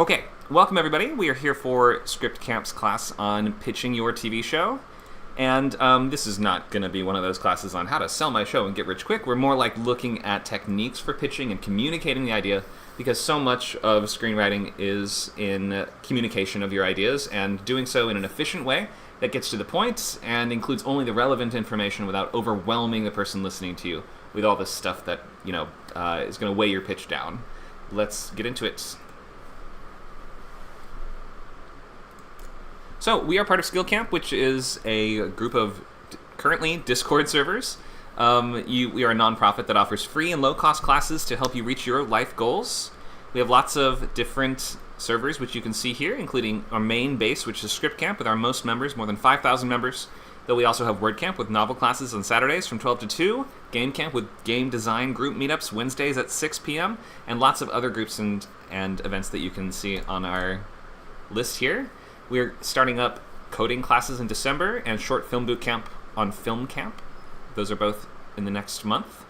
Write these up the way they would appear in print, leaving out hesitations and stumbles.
Okay, welcome everybody. We are here for Script Camp's class on pitching your TV show. And this is not going to be one of those classes on how to sell my show and get rich quick. We're more like looking at techniques for pitching and communicating the idea, because so much of screenwriting is in communication of your ideas and doing so in an efficient way that gets to the point and includes only the relevant information without overwhelming the person listening to you with all this stuff that, is going to weigh your pitch down. Let's get into it. So we are part of Skill Camp, which is a group of currently Discord servers. We are a nonprofit that offers free and low-cost classes to help you reach your life goals. We have lots of different servers, which you can see here, including our main base, which is Script Camp, with our most members, more than 5,000 members. Though we also have Word Camp with novel classes on Saturdays from 12 to 2, Game Camp with game design group meetups Wednesdays at 6 p.m., and lots of other groups and events that you can see on our list here. We're starting up coding classes in December and short film boot camp on Film Camp. Those are both in the next month.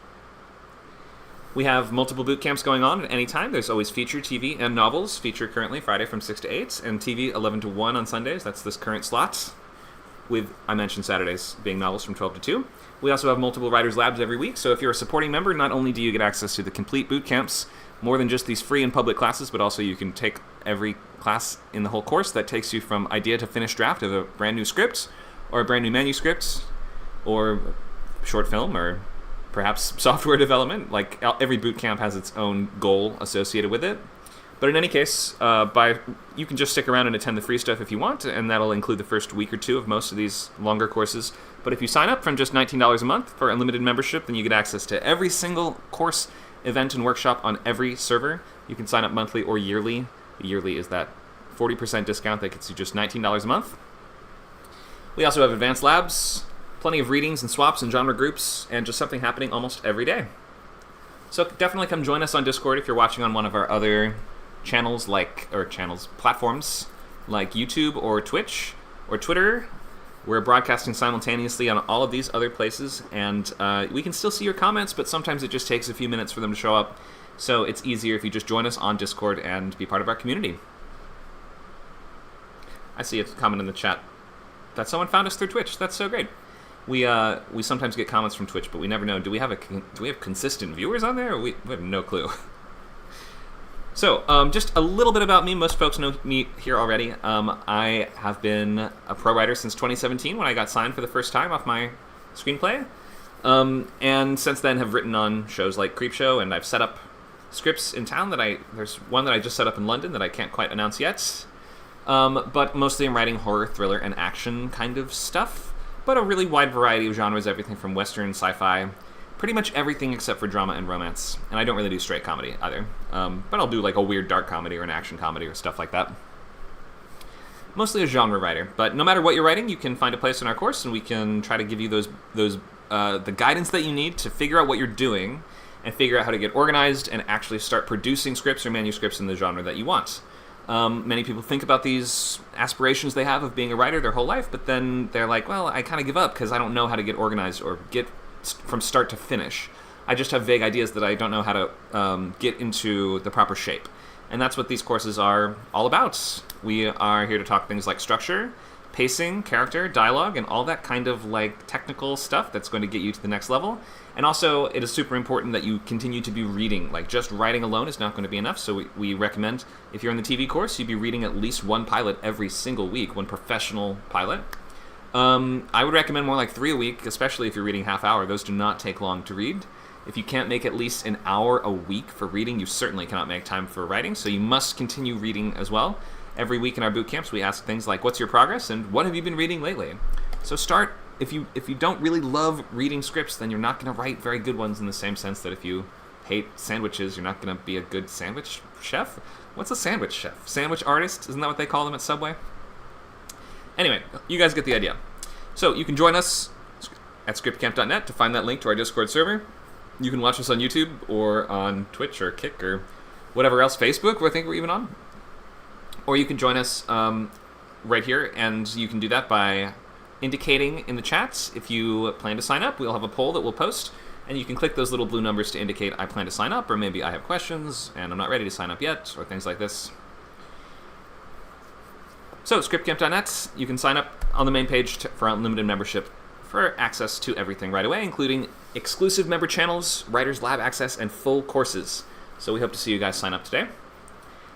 We have multiple boot camps going on at any time. There's always feature, TV, and novels. Feature currently Friday from 6 to 8, and TV 11 to 1 on Sundays. That's this current slot, with, I mentioned, Saturdays being novels from 12 to 2. We also have multiple writers' labs every week, so if you're a supporting member, not only do you get access to the complete boot camps, more than just these free and public classes, but also you can take every class in the whole course that takes you from idea to finished draft of a brand new script, or a brand new manuscript, or short film, or perhaps software development. Like, every boot camp has its own goal associated with it. But in any case, you can just stick around and attend the free stuff if you want, and that'll include the first week or two of most of these longer courses. But if you sign up from just $19 a month for unlimited membership, then you get access to every single course, event, and workshop on every server. You can sign up monthly or yearly. The yearly is that 40% discount that gets you just $19 a month. We also have advanced labs, plenty of readings and swaps and genre groups, and just something happening almost every day. So definitely come join us on Discord if you're watching on one of our other platforms like YouTube or Twitch or Twitter. We're broadcasting simultaneously on all of these other places, and we can still see your comments, but sometimes it just takes a few minutes for them to show up. So it's easier if you just join us on Discord and be part of our community. I see a comment in the chat that someone found us through Twitch. That's so great. We sometimes get comments from Twitch, but we never know. Do we have consistent viewers on there? Or we have no clue. So, just a little bit about me. Most folks know me here already. I have been a pro writer since 2017 when I got signed for the first time off my screenplay. And since then have written on shows like Creepshow, and I've set up scripts in town there's one that I just set up in London that I can't quite announce yet. But mostly I'm writing horror, thriller, and action kind of stuff. But a really wide variety of genres, everything from Western, sci-fi, pretty much everything except for drama and romance. And I don't really do straight comedy either. But I'll do like a weird dark comedy or an action comedy or stuff like that. Mostly a genre writer. But no matter what you're writing, you can find a place in our course, and we can try to give you the guidance that you need to figure out what you're doing and figure out how to get organized and actually start producing scripts or manuscripts in the genre that you want. Many people think about these aspirations they have of being a writer their whole life, but then they're like, well, I kind of give up because I don't know how to get organized or get from start to finish. I just have vague ideas that I don't know how to get into the proper shape. And that's what these courses are all about. We are here to talk things like structure, pacing, character, dialogue, and all that kind of like technical stuff that's going to get you to the next level. And also, it is super important that you continue to be reading. Like, just writing alone is not going to be enough, so we recommend, if you're in the TV course, you be reading at least one pilot every single week, one professional pilot. I would recommend more like 3 a week, especially if you're reading half hour. Those do not take long to read. If you can't make at least an hour a week for reading, you certainly cannot make time for writing, so you must continue reading as well. Every week in our boot camps, we ask things like, what's your progress, and what have you been reading lately? So start, if you don't really love reading scripts, then you're not going to write very good ones, in the same sense that if you hate sandwiches, you're not going to be a good sandwich chef. What's a sandwich chef? Sandwich artist? Isn't that what they call them at Subway? Anyway, you guys get the idea. So you can join us at scriptcamp.net to find that link to our Discord server. You can watch us on YouTube or on Twitch or Kick or whatever else, Facebook, I think we're even on. Or you can join us right here, and you can do that by indicating in the chats if you plan to sign up. We'll have a poll that we'll post, and you can click those little blue numbers to indicate I plan to sign up, or maybe I have questions and I'm not ready to sign up yet, or things like this. So, scriptcamp.net, you can sign up on the main page for unlimited membership for access to everything right away, including exclusive member channels, Writers Lab access, and full courses. So we hope to see you guys sign up today.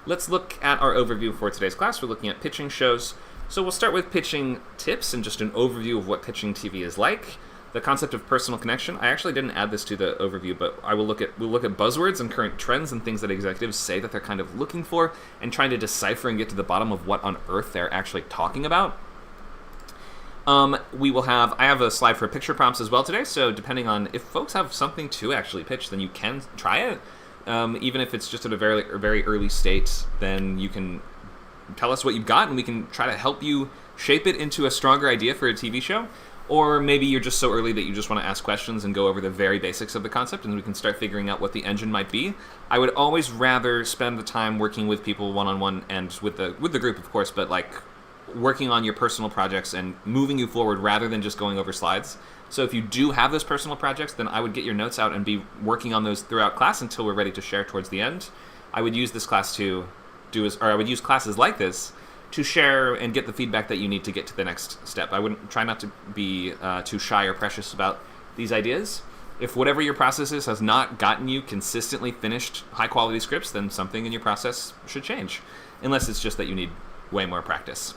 Let's look at our overview for today's class. We're looking at pitching shows. So we'll start with pitching tips and just an overview of what pitching TV is like. The concept of personal connection. I actually didn't add this to the overview, but we'll look at buzzwords and current trends and things that executives say that they're kind of looking for and trying to decipher and get to the bottom of what on earth they're actually talking about. I have a slide for picture prompts as well today, so depending on if folks have something to actually pitch, then you can try it. Even if it's just at a very, very early state, then you can tell us what you've got and we can try to help you shape it into a stronger idea for a TV show. Or maybe you're just so early that you just want to ask questions and go over the very basics of the concept, and we can start figuring out what the engine might be. I would always rather spend the time working with people one-on-one and with the group, of course, but like working on your personal projects and moving you forward rather than just going over slides. So if you do have those personal projects, then I would get your notes out and be working on those throughout class until we're ready to share towards the end. I would use this class I would use classes like this to share and get the feedback that you need to get to the next step. I wouldn't try not to be too shy or precious about these ideas. If whatever your process is has not gotten you consistently finished high-quality scripts, then something in your process should change, unless it's just that you need way more practice.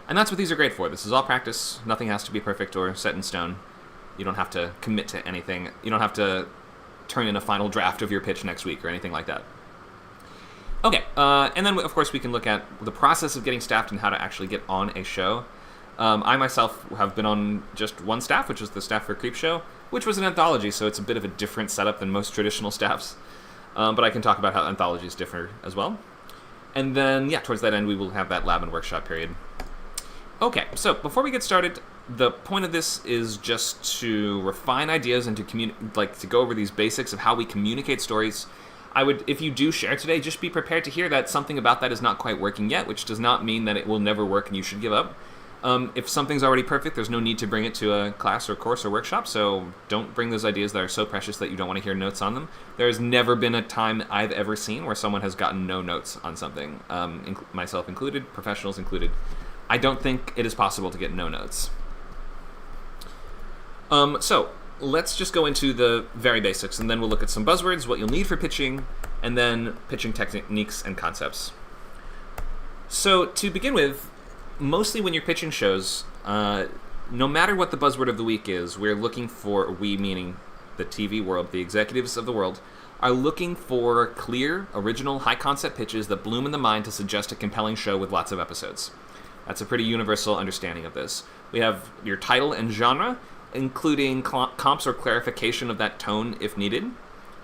And that's what these are great for. This is all practice. Nothing has to be perfect or set in stone. You don't have to commit to anything. You don't have to turn in a final draft of your pitch next week or anything like that. Okay, and then, of course, we can look at the process of getting staffed and how to actually get on a show. I myself have been on just one staff, which was the staff for Creepshow, which was an anthology, so it's a bit of a different setup than most traditional staffs. But I can talk about how anthologies differ as well. And then, towards that end, we will have that lab and workshop period. Okay, so before we get started, the point of this is just to refine ideas and to go over these basics of how we communicate stories. If you do share today, just be prepared to hear that something about that is not quite working yet, which does not mean that it will never work and you should give up. If something's already perfect, there's no need to bring it to a class or course or workshop, so don't bring those ideas that are so precious that you don't want to hear notes on them. There's never been a time I've ever seen where someone has gotten no notes on something, myself included, professionals included. I don't think it is possible to get no notes. So let's just go into the very basics, and then we'll look at some buzzwords, what you'll need for pitching, and then pitching techniques and concepts. So to begin with, mostly when you're pitching shows, no matter what the buzzword of the week is, we're looking for, we meaning the TV world, the executives of the world, are looking for clear, original, high-concept pitches that bloom in the mind to suggest a compelling show with lots of episodes. That's a pretty universal understanding of this. We have your title and genre, including comps or clarification of that tone if needed.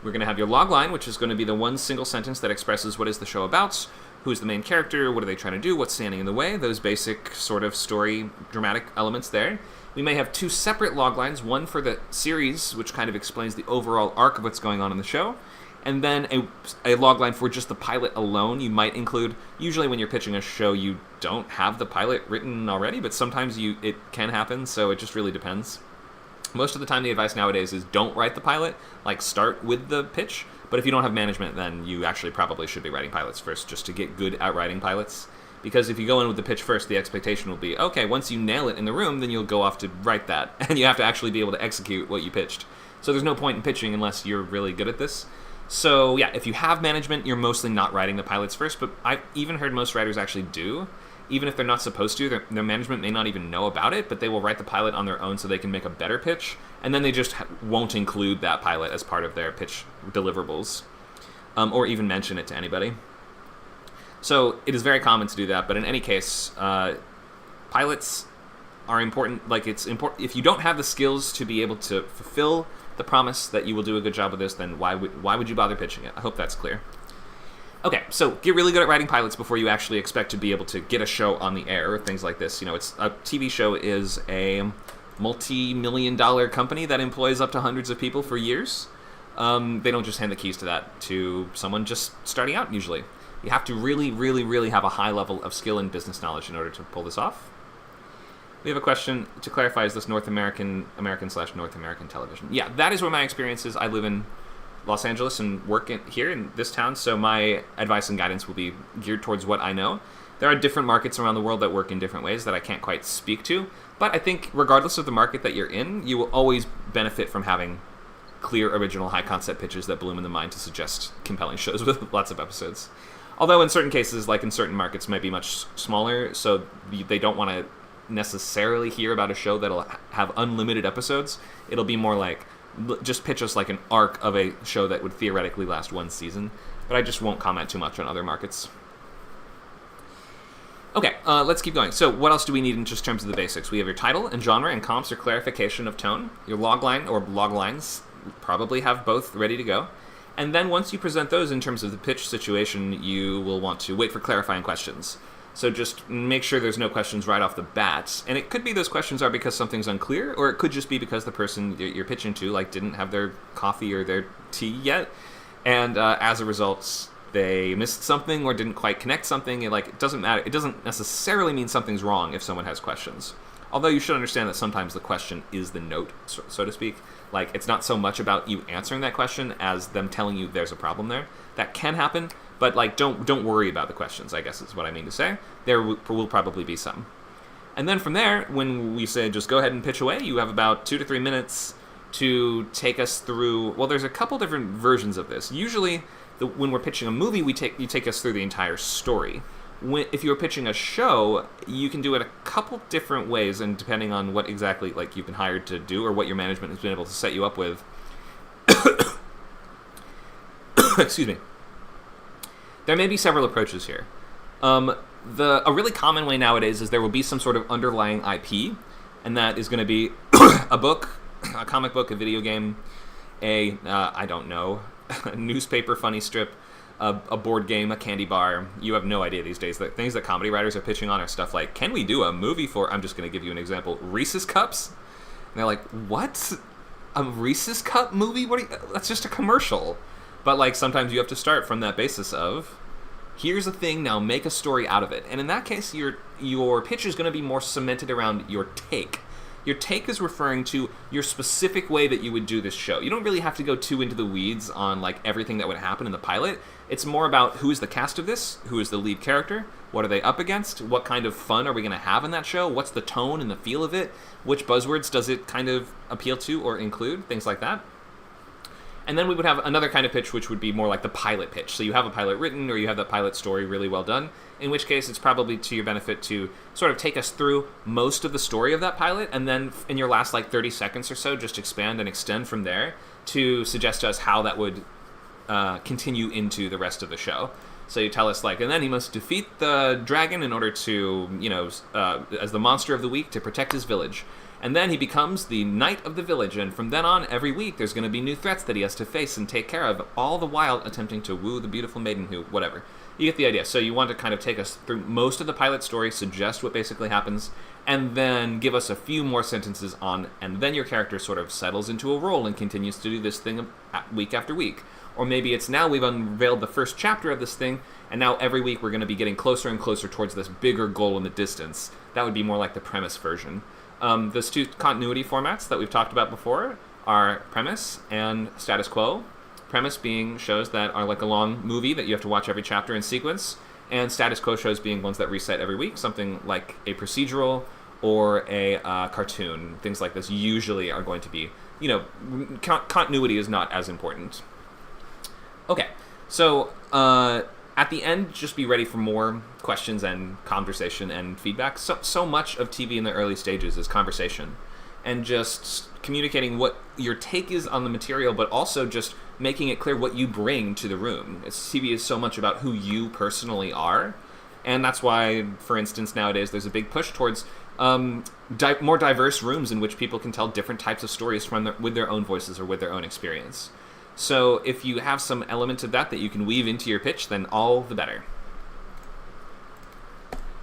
We're going to have your logline, which is going to be the one single sentence that expresses what is the show about, who's the main character, what are they trying to do, what's standing in the way, those basic sort of story, dramatic elements there. We may have two separate loglines, one for the series, which kind of explains the overall arc of what's going on in the show, and then a logline for just the pilot alone. You might include, usually when you're pitching a show, you don't have the pilot written already, but sometimes it can happen, so it just really depends. Most of the time, the advice nowadays is don't write the pilot, like start with the pitch. But if you don't have management, then you actually probably should be writing pilots first just to get good at writing pilots. Because if you go in with the pitch first, the expectation will be, okay, once you nail it in the room, then you'll go off to write that. And you have to actually be able to execute what you pitched. So there's no point in pitching unless you're really good at this. So if you have management, you're mostly not writing the pilots first. But I've even heard most writers actually do. Even if they're not supposed to, their management may not even know about it, but they will write the pilot on their own so they can make a better pitch, and then they just won't include that pilot as part of their pitch deliverables, or even mention it to anybody. So it is very common to do that, but in any case, pilots are important. Like, it's important. If you don't have the skills to be able to fulfill the promise that you will do a good job of this, then why would you bother pitching it? I hope that's clear. Okay, so get really good at writing pilots before you actually expect to be able to get a show on the air or things like this. It's a TV show is a multi-million-dollar company that employs up to hundreds of people for years. They don't just hand the keys to that to someone just starting out, usually. You have to really, really, really have a high level of skill and business knowledge in order to pull this off. We have a question to clarify, is this North American/North American television? Yeah, that is where my experience is. I live in Los Angeles and work here in this town, so my advice and guidance will be geared towards what I know. There are different markets around the world that work in different ways that I can't quite speak to, but I think regardless of the market that you're in, you will always benefit from having clear, original, high-concept pitches that bloom in the mind to suggest compelling shows with lots of episodes. Although in certain cases, like in certain markets, might be much smaller, so they don't want to necessarily hear about a show that'll have unlimited episodes. It'll be more like, just pitch us like an arc of a show that would theoretically last one season, but I just won't comment too much on other markets. Okay, let's keep going. So what else do we need in just terms of the basics? We have your title and genre and comps or clarification of tone. Your logline or loglines probably have both ready to go. And then once you present those in terms of the pitch situation, you will want to wait for clarifying questions. So just make sure there's no questions right off the bat. And it could be those questions are because something's unclear, or it could just be because the person you're pitching to didn't have their coffee or their tea yet. And as a result, they missed something or didn't quite connect something. It doesn't matter. It doesn't necessarily mean something's wrong if someone has questions. Although you should understand that sometimes the question is the note, so to speak. It's not so much about you answering that question as them telling you there's a problem there. That can happen, but don't worry about the questions, I guess is what I mean to say. There will probably be some. And then from there, when we say just go ahead and pitch away, you have about 2 to 3 minutes to take us through. Well, there's a couple different versions of this. Usually, when we're pitching a movie, you take us through the entire story. If you're pitching a show, you can do it a couple different ways, and depending on what exactly you've been hired to do or what your management has been able to set you up with. Excuse me. There may be several approaches here. A really common way nowadays is there will be some sort of underlying IP, and that is going to be a book, a comic book, a video game, I don't know, a newspaper funny strip, a board game, a candy bar. You have no idea these days. The things that comedy writers are pitching on are stuff like, can we do a movie for, I'm just going to give you an example, Reese's Cups? And they're like, what? A Reese's Cup movie? That's just a commercial. But sometimes you have to start from that basis of, here's a thing, now make a story out of it. And in that case, your pitch is going to be more cemented around your take. Your take is referring to your specific way that you would do this show. You don't really have to go too into the weeds on everything that would happen in the pilot. It's more about who is the cast of this, who is the lead character, what are they up against, what kind of fun are we going to have in that show, what's the tone and the feel of it, which buzzwords does it kind of appeal to or include, things like that. And then we would have another kind of pitch, which would be more like the pilot pitch. So you have a pilot written, or you have that pilot story really well done, in which case it's probably to your benefit to sort of take us through most of the story of that pilot, and then in your last 30 seconds or so, just expand and extend from there to suggest to us how that would continue into the rest of the show. So you tell us, and then he must defeat the dragon in order to, as the monster of the week, to protect his village. And then he becomes the knight of the village, and from then on, every week, there's going to be new threats that he has to face and take care of, all the while attempting to woo the beautiful maiden who, whatever. You get the idea. So you want to kind of take us through most of the pilot story, suggest what basically happens, and then give us a few more sentences on, and then your character sort of settles into a role and continues to do this thing week after week. Or maybe it's now we've unveiled the first chapter of this thing, and now every week we're going to be getting closer and closer towards this bigger goal in the distance. That would be more like the premise version. Those two continuity formats that we've talked about before are premise and status quo. Premise being shows that are like a long movie that you have to watch every chapter in sequence, and status quo shows being ones that reset every week, something like a procedural or a cartoon. Things like this usually are going to be, continuity is not as important. Okay, so at the end, just be ready for more questions and conversation and feedback. So much of TV in the early stages is conversation and just communicating what your take is on the material, but also just making it clear what you bring to the room. TV is so much about who you personally are, and that's why, for instance, nowadays there's a big push towards more diverse rooms in which people can tell different types of stories with their own voices or with their own experience. So if you have some element of that you can weave into your pitch, then all the better.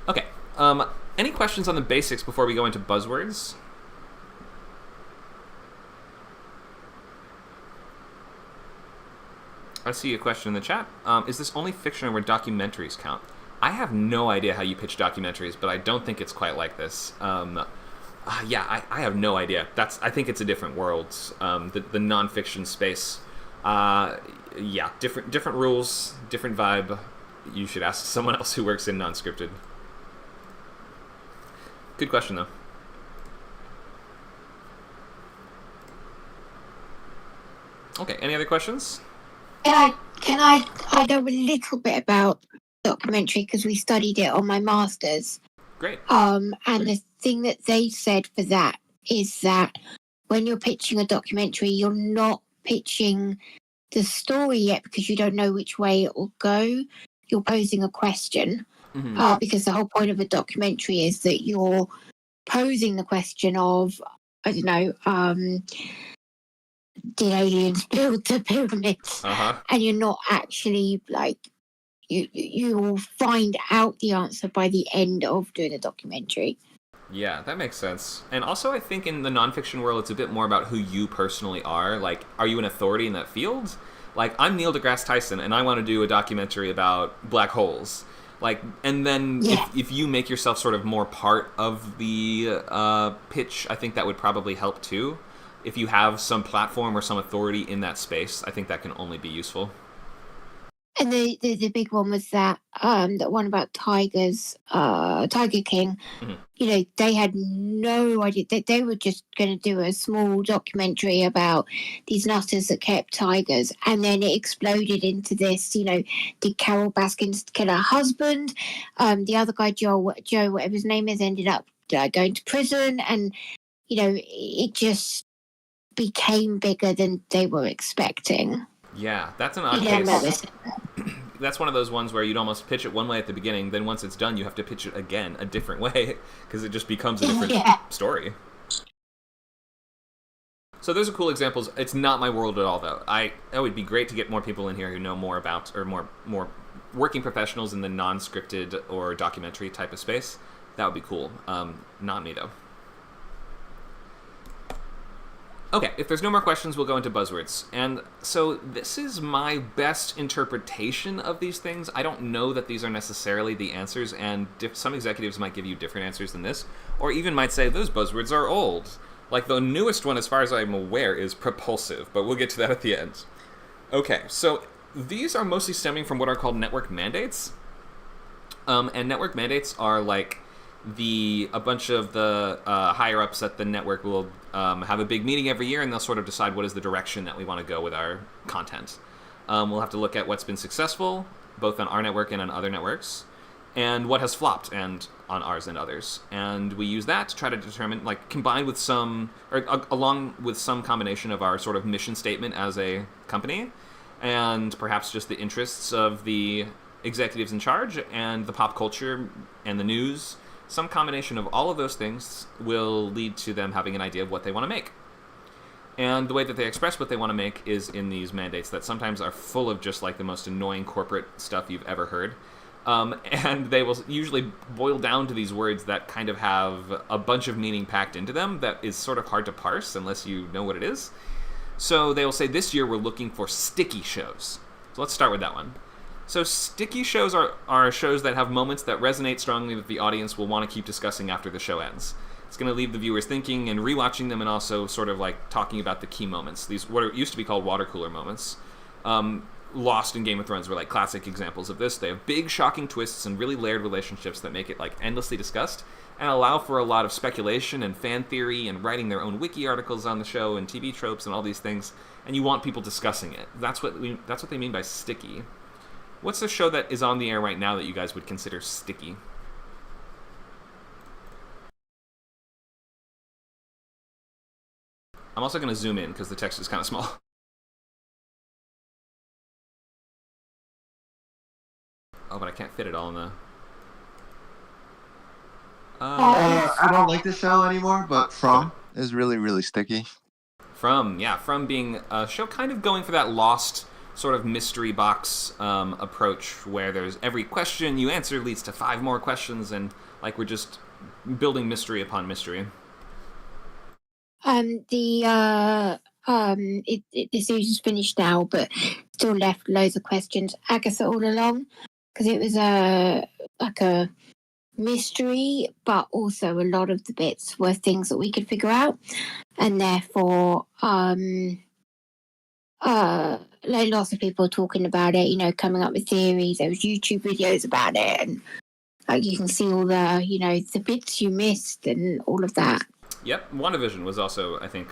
Okay, any questions on the basics before we go into buzzwords? I see a question in the chat. Is this only fiction or where documentaries count? I have no idea how you pitch documentaries, but I don't think it's quite like this. I have no idea. I think it's a different world. The nonfiction space. Different rules, different vibe. you should ask someone else who works in non-scripted. Good question, though. Okay, any other questions? I know a little bit about documentary because we studied it on my master's. Great. And the thing that they said for that is that when you're pitching a documentary, you're not pitching the story yet because you don't know which way it will go. You're posing a question because the whole point of a documentary is that you're posing the question of, I don't know, did aliens build the pyramids? And you're not actually like, you will find out the answer by the end of doing a documentary. Yeah, that makes sense. And also, I think in the nonfiction world, it's a bit more about who you personally are. Like, are you an authority in that field? Like, I'm Neil deGrasse Tyson, and I want to do a documentary about black holes. Like, and then if you make yourself sort of more part of the pitch, I think that would probably help too. If you have some platform or some authority in that space, I think that can only be useful. And the big one was that one about tigers, Tiger King. Mm-hmm. You know, they had no idea. They were just going to do a small documentary about these nutters that kept tigers, and then it exploded into this. You know, did Carol Baskins kill her husband? The other guy, Joe, whatever his name is, ended up going to prison, and you know, it just became bigger than they were expecting. Yeah, that's an odd case. That's one of those ones where you'd almost pitch it one way at the beginning, then once it's done, you have to pitch it again a different way, because it just becomes a different story. So those are cool examples. It's not my world at all, though. It would be great to get more people in here who know more about, or more working professionals in the non-scripted or documentary type of space. That would be cool. Not me, though. Okay, if there's no more questions, we'll go into buzzwords. And so this is my best interpretation of these things. I don't know that these are necessarily the answers, and some executives might give you different answers than this, or even might say those buzzwords are old. Like the newest one, as far as I'm aware, is propulsive, but we'll get to that at the end. Okay, so these are mostly stemming from what are called network mandates. And network mandates are like a bunch of the higher ups at the network will have a big meeting every year, and they'll sort of decide what is the direction that we want to go with our content. We'll have to look at what's been successful, both on our network and on other networks, and what has flopped and on ours and others. And we use that to try to determine, like, combined with some, or along with some combination of our sort of mission statement as a company, and perhaps just the interests of the executives in charge and the pop culture and the news. Some combination of all of those things will lead to them having an idea of what they want to make. And the way that they express what they want to make is in these mandates that sometimes are full of just like the most annoying corporate stuff you've ever heard. And they will usually boil down to these words that kind of have a bunch of meaning packed into them that is sort of hard to parse unless you know what it is. So they will say, this year we're looking for sticky shows. So let's start with that one. So sticky shows are shows that have moments that resonate strongly that the audience will want to keep discussing after the show ends. It's going to leave the viewers thinking and rewatching them, and also sort of like talking about the key moments. These what used to be called water cooler moments. Lost in Game of Thrones were like classic examples of this. They have big, shocking twists and really layered relationships that make it like endlessly discussed and allow for a lot of speculation and fan theory and writing their own wiki articles on the show and TV tropes and all these things. And you want people discussing it. That's what they mean by sticky. What's the show that is on the air right now that you guys would consider sticky? I'm also going to zoom in because the text is kind of small. Oh, but I can't fit it all in the... I don't like the show anymore, but From is really, really sticky. From being a show kind of going for that Lost sort of mystery box approach where there's every question you answer leads to 5 more questions, and like we're just building mystery upon mystery. The series is finished now, but still left loads of questions. Agatha All Along, because it was like a mystery, but also a lot of the bits were things that we could figure out, and therefore like lots of people talking about it, coming up with theories. There was YouTube videos about it, and like you can see all the, the bits you missed and all of that. Yep, WandaVision was also, I think,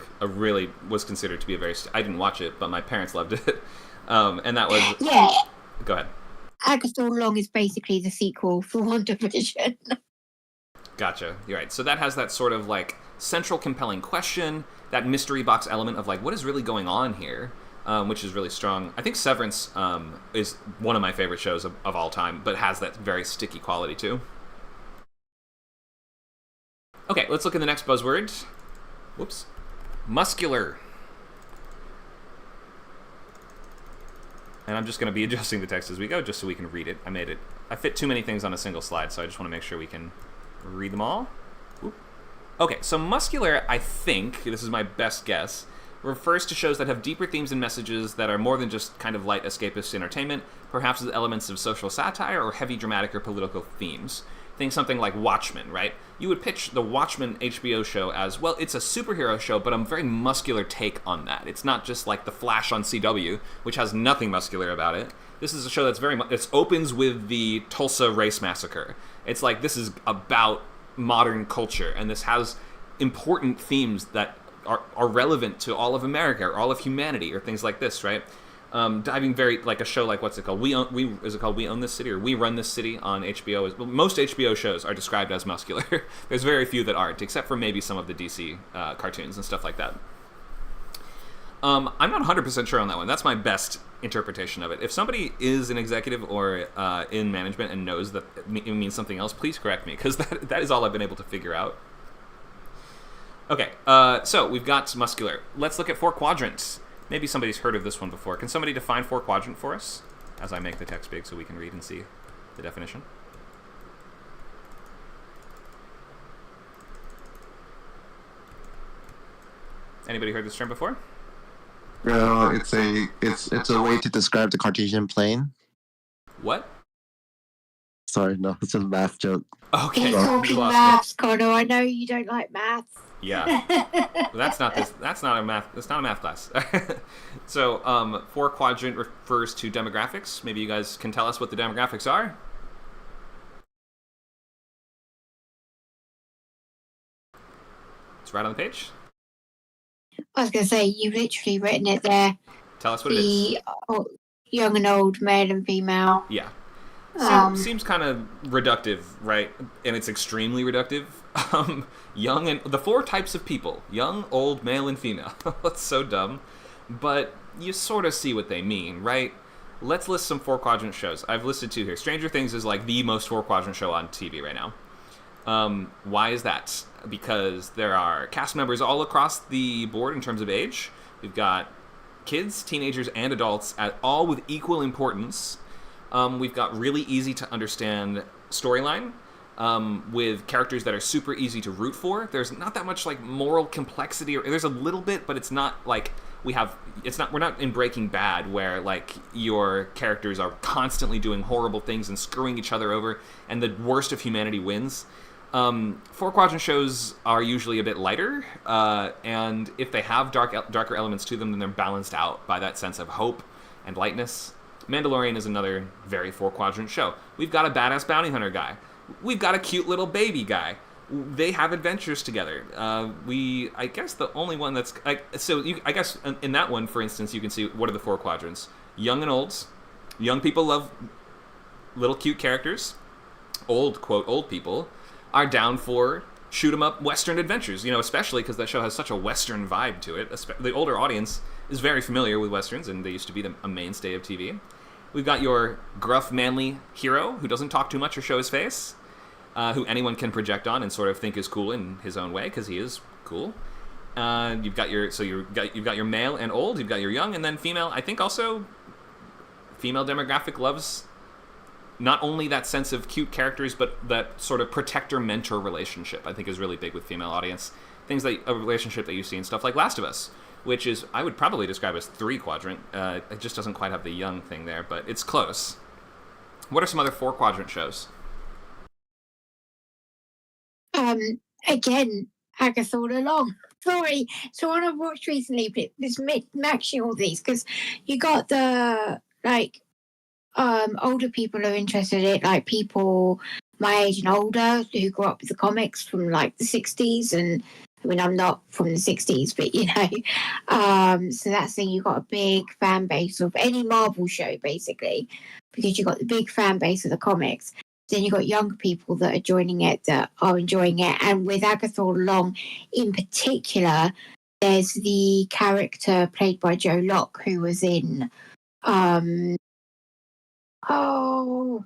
was considered to be a very. I didn't watch it, but my parents loved it, and that was. Yeah. Go ahead. Agatha All Along is basically the sequel for WandaVision. Gotcha. You're right. So that has that sort of like central compelling question, that mystery box element of like what is really going on here, which is really strong. I think Severance is one of my favorite shows of all time, but has that very sticky quality too. Okay, let's look at the next buzzword. Whoops. Muscular. And I'm just going to be adjusting the text as we go just so we can read it. I fit too many things on a single slide, so I just want to make sure we can read them all. Whoop. Okay, so muscular, I think, this is my best guess, refers to shows that have deeper themes and messages that are more than just kind of light escapist entertainment, perhaps with elements of social satire or heavy dramatic or political themes. Think something like Watchmen, right? You would pitch the Watchmen HBO show as, well, it's a superhero show, but a very muscular take on that. It's not just like The Flash on CW, which has nothing muscular about it. This is a show that's it opens with the Tulsa race massacre. It's like, this is about modern culture, and this has important themes that are relevant to all of America or all of humanity or things like this, right? Diving very, like a show like, what's it called? We Own This City, or We Run This City on HBO. Most HBO shows are described as muscular. There's very few that aren't, except for maybe some of the DC cartoons and stuff like that. I'm not 100% sure on that one. That's my best interpretation of it. If somebody is an executive or in management and knows that it means something else, please correct me, because that is all I've been able to figure out. Okay, so we've got muscular. Let's look at four quadrants. Maybe somebody's heard of this one before. Can somebody define four quadrant for us? As I make the text big so we can read and see the definition. Anybody heard this term before? It's a way to describe the Cartesian plane. What? Sorry, no, it's a math joke. Okay. He's talking maths, Conor. I know you don't like maths. Yeah. That's not a math class. So, four quadrant refers to demographics. Maybe you guys can tell us what the demographics are. It's right on the page. I was going to say, you've literally written it there. Tell us what it is. Young and old, male and female. Yeah. Seems kind of reductive, right? And it's extremely reductive. Young and the four types of people: young, old, male, and female. That's so dumb, but you sort of see what they mean, right? Let's list some four quadrant shows. I've listed two here. Stranger Things is like the most four quadrant show on TV right now. Why is that? Because there are cast members all across the board in terms of age. We've got kids, teenagers, and adults all with equal importance. We've got really easy to understand storyline with characters that are super easy to root for. There's not that much like moral complexity, or there's a little bit, but it's not like we're not in Breaking Bad where like your characters are constantly doing horrible things and screwing each other over, and the worst of humanity wins. Four quadrant shows are usually a bit lighter, and if they have darker elements to them, then they're balanced out by that sense of hope and lightness. Mandalorian is another very four quadrant show. We've got a badass bounty hunter guy. We've got a cute little baby guy. They have adventures together. I guess the only one that's I guess in that one, for instance, you can see what are the four quadrants: young and olds. Young people love little cute characters. Old people are down for shoot 'em up Western adventures. Especially because that show has such a Western vibe to it. The older audience is very familiar with Westerns, and they used to be a mainstay of TV. We've got your gruff, manly hero who doesn't talk too much or show his face, who anyone can project on and sort of think is cool in his own way because he is cool. You've got your male and old. You've got your young, and then female. I think also female demographic loves not only that sense of cute characters, but that sort of protector-mentor relationship. I think is really big with female audience. A relationship that you see in stuff like Last of Us, which is, I would probably describe as three quadrant. It just doesn't quite have the young thing there, but it's close. What are some other four quadrant shows? Again, Agatha All Along. Sorry. So what I've watched recently, but it's matching all these because you got the like older people who are interested in it, like people my age and older who grew up with the comics from like the 60s. And I mean, I'm not from the 60s, but so that's the thing. You've got a big fan base of any Marvel show, basically, because you've got the big fan base of the comics. Then you've got younger people that are joining it that are enjoying it. And with Agatha Long in particular, there's the character played by Joe Locke who was in oh,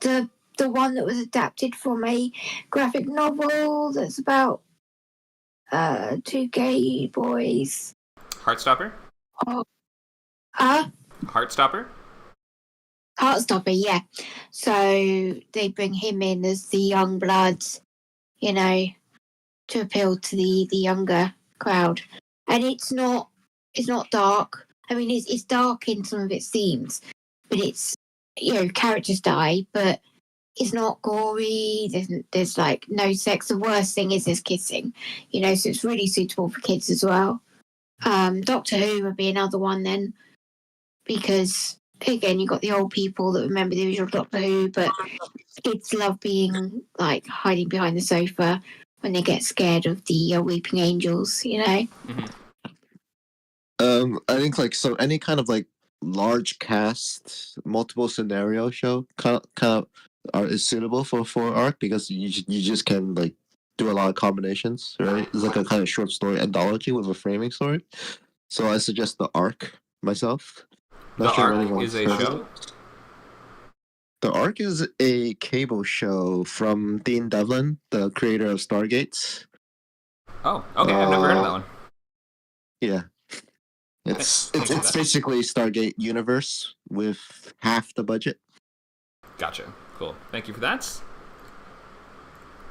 the one that was adapted from a graphic novel that's about two gay boys. Heartstopper? Oh, Heartstopper? Heartstopper, yeah. So they bring him in as the young bloods, to appeal to the younger crowd. And it's not dark. I mean, it's dark in some of its themes, but it's characters die, but it's not gory. There's like no sex. The worst thing is there's kissing, so it's really suitable for kids as well. Doctor Who would be another one then, because again you've got the old people that remember the original Doctor Who, but kids love being like hiding behind the sofa when they get scared of the weeping angels. Mm-hmm. I think any kind of like large cast, multiple scenario show kind of is suitable for ARC because you just can like do a lot of combinations, right? It's like a kind of short story anthology with a framing story. So I suggest the ARC myself. The ARC is a show? The ARC is a cable show from Dean Devlin, the creator of Stargate. Oh, okay. I've never heard of that one. Yeah. It's basically Stargate universe with half the budget. Gotcha. Cool. Thank you for that.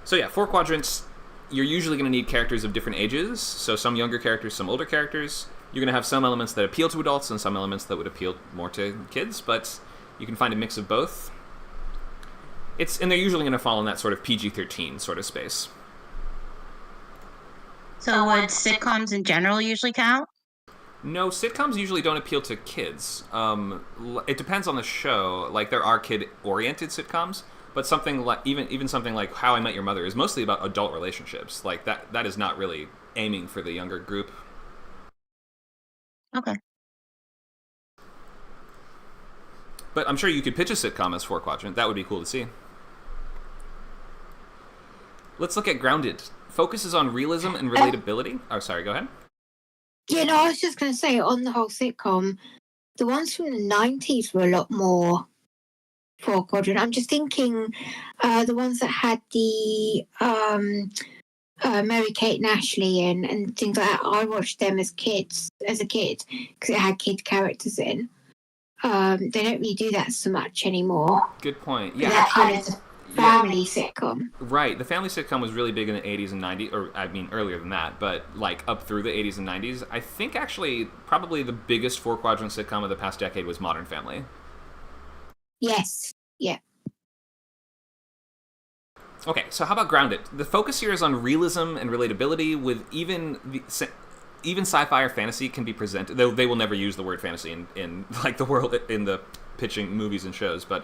So yeah, 4 quadrants. You're usually going to need characters of different ages. So some younger characters, some older characters. You're going to have some elements that appeal to adults and some elements that would appeal more to kids, but you can find a mix of both. And they're usually going to fall in that sort of PG-13 sort of space. So would sitcoms in general usually count? No, sitcoms usually don't appeal to kids. It depends on the show. Like, there are kid-oriented sitcoms, but something like even something like How I Met Your Mother is mostly about adult relationships. Like, that is not really aiming for the younger group. Okay. But I'm sure you could pitch a sitcom as 4 quadrant. That would be cool to see. Let's look at Grounded. Focuses on realism and relatability. Oh, sorry, go ahead. Yeah, no, I was just going to say, on the whole sitcom, the ones from the 90s were a lot more 4 quadrant. I'm just thinking the ones that had the Mary-Kate and Ashley and things like that. I watched them as a kid, because it had kid characters in. They don't really do that so much anymore. Good point. Yeah, that kind of family sitcom. Right. The family sitcom was really big in the 80s and 90s, or I mean earlier than that, but like up through the 80s and 90s. I think actually probably the biggest 4 quadrant sitcom of the past decade was Modern Family. Yes. Yeah. Okay, so how about Grounded? The focus here is on realism and relatability with even sci-fi or fantasy can be presented, though they will never use the word fantasy in like the world in the pitching movies and shows, but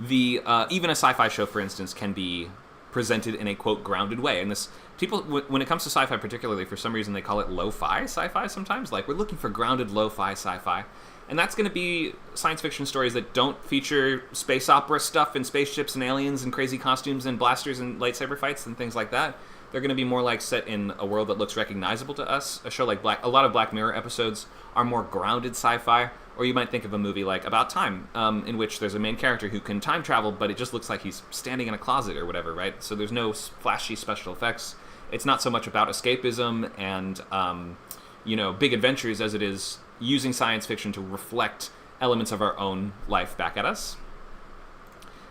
even a sci-fi show, for instance, can be presented in a quote grounded way. And this people, when it comes to sci-fi particularly, for some reason they call it lo-fi sci-fi sometimes. Like, we're looking for grounded lo-fi sci-fi, and that's going to be science fiction stories that don't feature space opera stuff and spaceships and aliens and crazy costumes and blasters and lightsaber fights and things like that. They're going to be more like set in a world that looks recognizable to us. A show like a lot of Black Mirror episodes are more grounded sci-fi. Or you might think of a movie like About Time, in which there's a main character who can time travel, but it just looks like he's standing in a closet or whatever, right? So there's no flashy special effects. It's not so much about escapism and, big adventures as it is using science fiction to reflect elements of our own life back at us.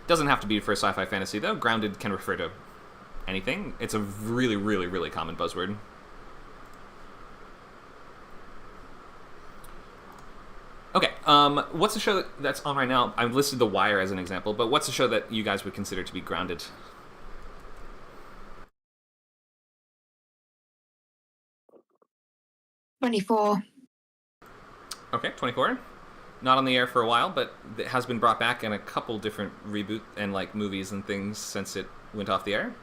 Doesn't have to be for a sci-fi fantasy, though. Grounded can refer to anything. It's a really, really, really common buzzword. Okay, what's a show that's on right now? I've listed The Wire as an example, but what's a show that you guys would consider to be grounded? 24. Okay, 24. Not on the air for a while, but it has been brought back in a couple different reboot and like movies and things since it went off the air.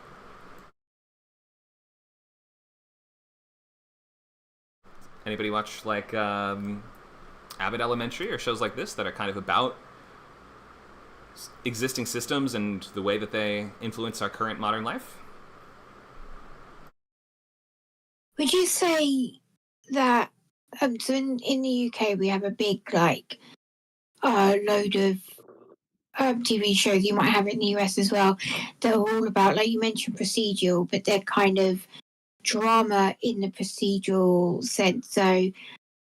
Anybody watch like Abbott Elementary or shows like this that are kind of about existing systems and the way that they influence our current modern life? Would you say that so in the UK we have a big like load of TV shows, you might have it in the US as well, that are all about, like you mentioned, procedural, but they're kind of drama in the procedural sense. So,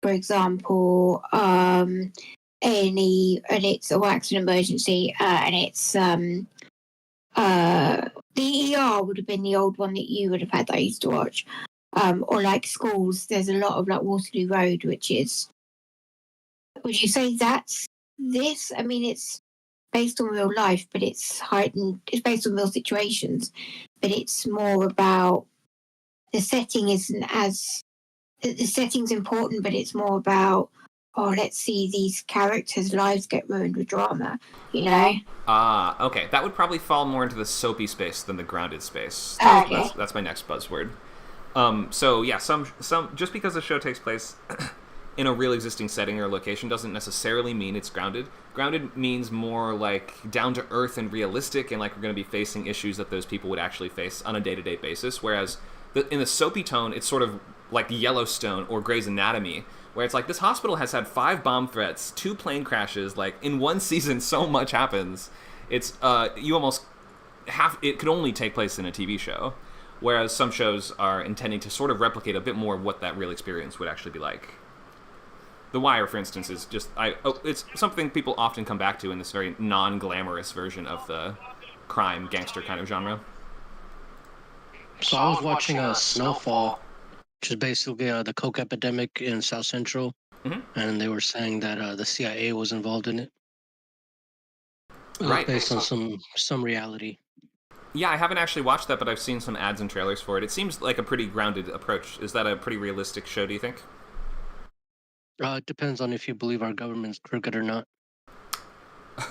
for example, A&E, and it's a accident emergency, and it's the ER would have been the old one that you would have had that I used to watch. Or like schools, there's a lot of like Waterloo Road, which is, would you say that's this? I mean, it's based on real life, but it's heightened, it's based on real situations, but it's more about the setting isn't as, the setting's important, but it's more about, oh, let's see these characters' lives get ruined with drama, you know? Okay. That would probably fall more into the soapy space than the grounded space. Okay. That's my next buzzword. So yeah, some just because the show takes place in a real existing setting or location doesn't necessarily mean it's grounded. Grounded means more like down to earth and realistic, and like we're going to be facing issues that those people would actually face on a day-to-day basis. Whereas in the soapy tone, it's sort of like Yellowstone or Grey's Anatomy, where it's like this hospital has had 5 bomb threats, 2 plane crashes, like in one season so much happens. It's you almost have, it could only take place in a TV show. Whereas some shows are intending to sort of replicate a bit more of what that real experience would actually be like. The Wire, for instance, is just it's something people often come back to in this very non-glamorous version of the crime gangster kind of genre. So I was watching Snowfall, which is basically the coke epidemic in South Central, and they were saying that the CIA was involved in it. Right. Based on some reality. Yeah, I haven't actually watched that, but I've seen some ads and trailers for it. It seems like a pretty grounded approach. Is that a pretty realistic show, do you think? It depends on if you believe our government's crooked or not.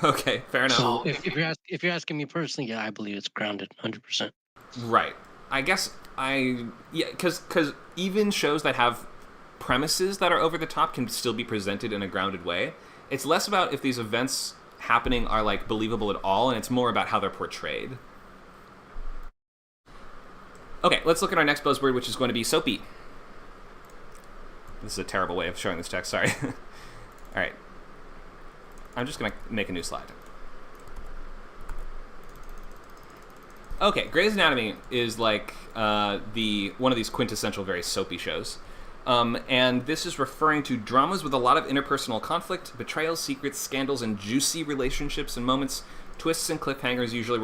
Okay, fair enough. So if you're asking me personally, yeah, I believe it's grounded, 100%. Right. I guess because even shows that have premises that are over the top can still be presented in a grounded way. It's less about if these events happening are like believable at all, and it's more about how they're portrayed. Okay, let's look at our next buzzword, which is going to be soapy. This is a terrible way of showing this text, sorry. All right. I'm just going to make a new slide. Okay, Grey's Anatomy is like one of these quintessential, very soapy shows. And this is referring to dramas with a lot of interpersonal conflict, betrayals, secrets, scandals, and juicy relationships and moments, twists and cliffhangers usually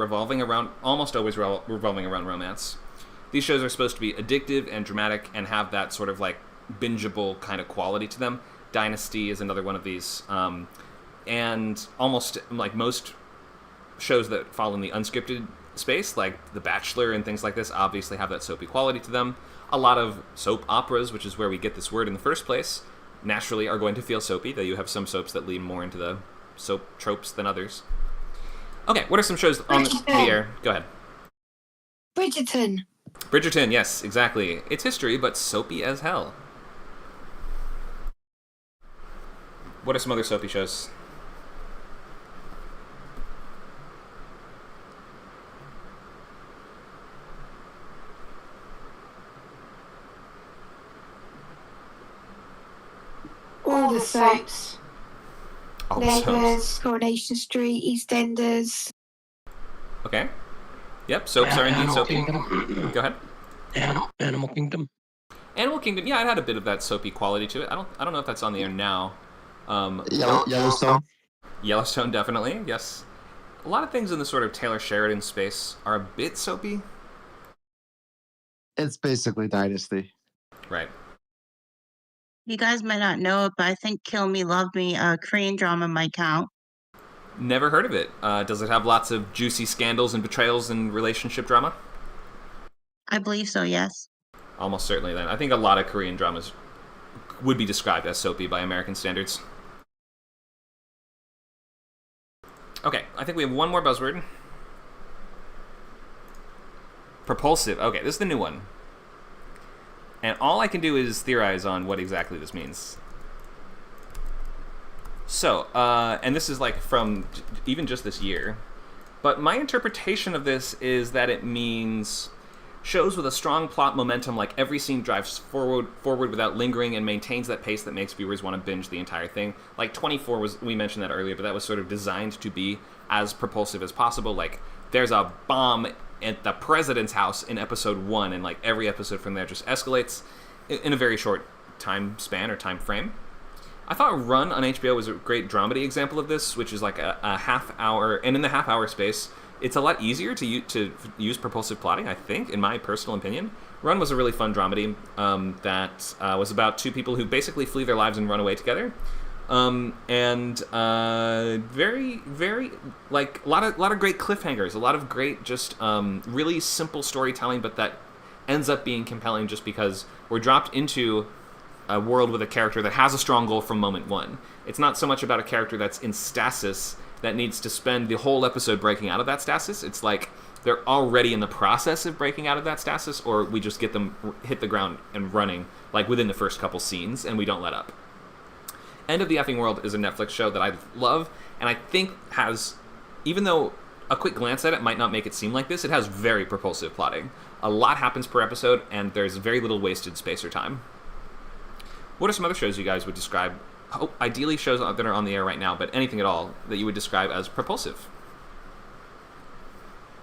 almost always revolving around romance. These shows are supposed to be addictive and dramatic and have that sort of like bingeable kind of quality to them. Dynasty is another one of these. And almost like most shows that fall in the unscripted space, like The Bachelor and things like this, obviously have that soapy quality to them. A lot of soap operas, which is where we get this word in the first place, naturally are going to feel soapy, though you have some soaps that lean more into the soap tropes than others. Okay, what are some shows on the air? Go ahead. Bridgerton, yes, exactly. It's history, but soapy as hell. What are some other soapy shows? All the soaps. All the soaps. Neighbours, Coronation Street, EastEnders. Okay. Yep, soaps are indeed soapy. Go ahead. Animal Kingdom. Animal Kingdom, yeah, it had a bit of that soapy quality to it. I don't know if that's on the air now. Yellowstone. Yellowstone, definitely, yes. A lot of things in the sort of Taylor Sheridan space are a bit soapy. It's basically Dynasty. Right. You guys might not know it, but I think Kill Me, Love Me, Korean drama might count. Never heard of it. Does it have lots of juicy scandals and betrayals and relationship drama? I believe so, yes. Almost certainly then. I think a lot of Korean dramas would be described as soapy by American standards. Okay, I think we have one more buzzword. Propulsive. Okay, this is the new one. And all I can do is theorize on what exactly this means. So, and this is like from even just this year. But my interpretation of this is that it means shows with a strong plot momentum, like every scene drives forward without lingering and maintains that pace that makes viewers want to binge the entire thing. Like 24 was, we mentioned that earlier, but that was sort of designed to be as propulsive as possible. Like there's a bomb at the president's house in episode 1, and like every episode from there just escalates in a very short time span or time frame. I thought Run on HBO was a great dramedy example of this, which is like a half hour, and in the half hour space, it's a lot easier to use propulsive plotting, I think, in my personal opinion. Run was a really fun dramedy that was about two people who basically flee their lives and run away together. Very, very, like, a lot of great cliffhangers, a lot of great, just really simple storytelling, but that ends up being compelling just because we're dropped into a world with a character that has a strong goal from moment one. It's not so much about a character that's in stasis that needs to spend the whole episode breaking out of that stasis. It's like they're already in the process of breaking out of that stasis, or we just get them hit the ground and running like within the first couple scenes, and we don't let up. End of the Effing World is a Netflix show that I love, and I think has, even though a quick glance at it might not make it seem like this, it has very propulsive plotting. A lot happens per episode, and there's very little wasted space or time. What are some other shows you guys would describe, ideally shows that are on the air right now, but anything at all that you would describe as propulsive?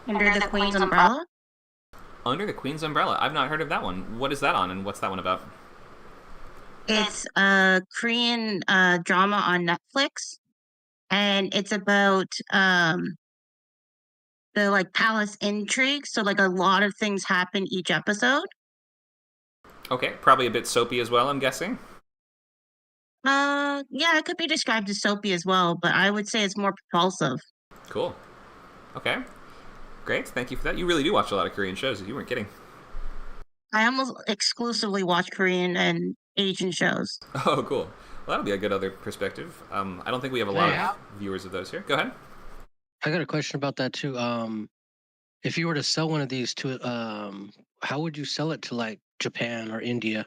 Under the Queen's Umbrella? Under the Queen's Umbrella. I've not heard of that one. What is that on, and what's that one about? It's a Korean drama on Netflix, and it's about the like palace intrigue. So like a lot of things happen each episode. Okay, probably a bit soapy as well, I'm guessing. Yeah, it could be described as soapy as well, but I would say it's more propulsive. Cool. Okay. Great, thank you for that. You really do watch a lot of Korean shows. You weren't kidding. I almost exclusively watch Korean and Asian shows. Oh, cool. Well, that'll be a good other perspective. I don't think we have a lot of viewers of those here. Go ahead. I got a question about that too. If you were to sell one of these to, how would you sell it to like Japan or India?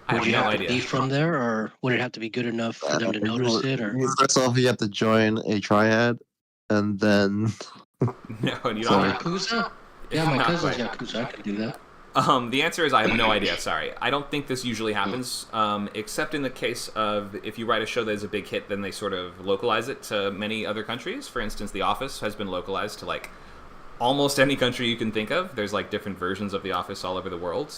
I Would have you no have idea. to be from there, or would it have to be good enough for them to notice it? Or First off, you have to join a triad, and then No, you Sorry. don't. Yakuza? Yeah, my Not cousin's quite. Yakuza. I could do that. The answer is I have no idea. Sorry, I don't think this usually happens, except in the case of if you write a show that is a big hit, then they sort of localize it to many other countries. For instance, The Office has been localized to like almost any country you can think of. There's like different versions of The Office all over the world.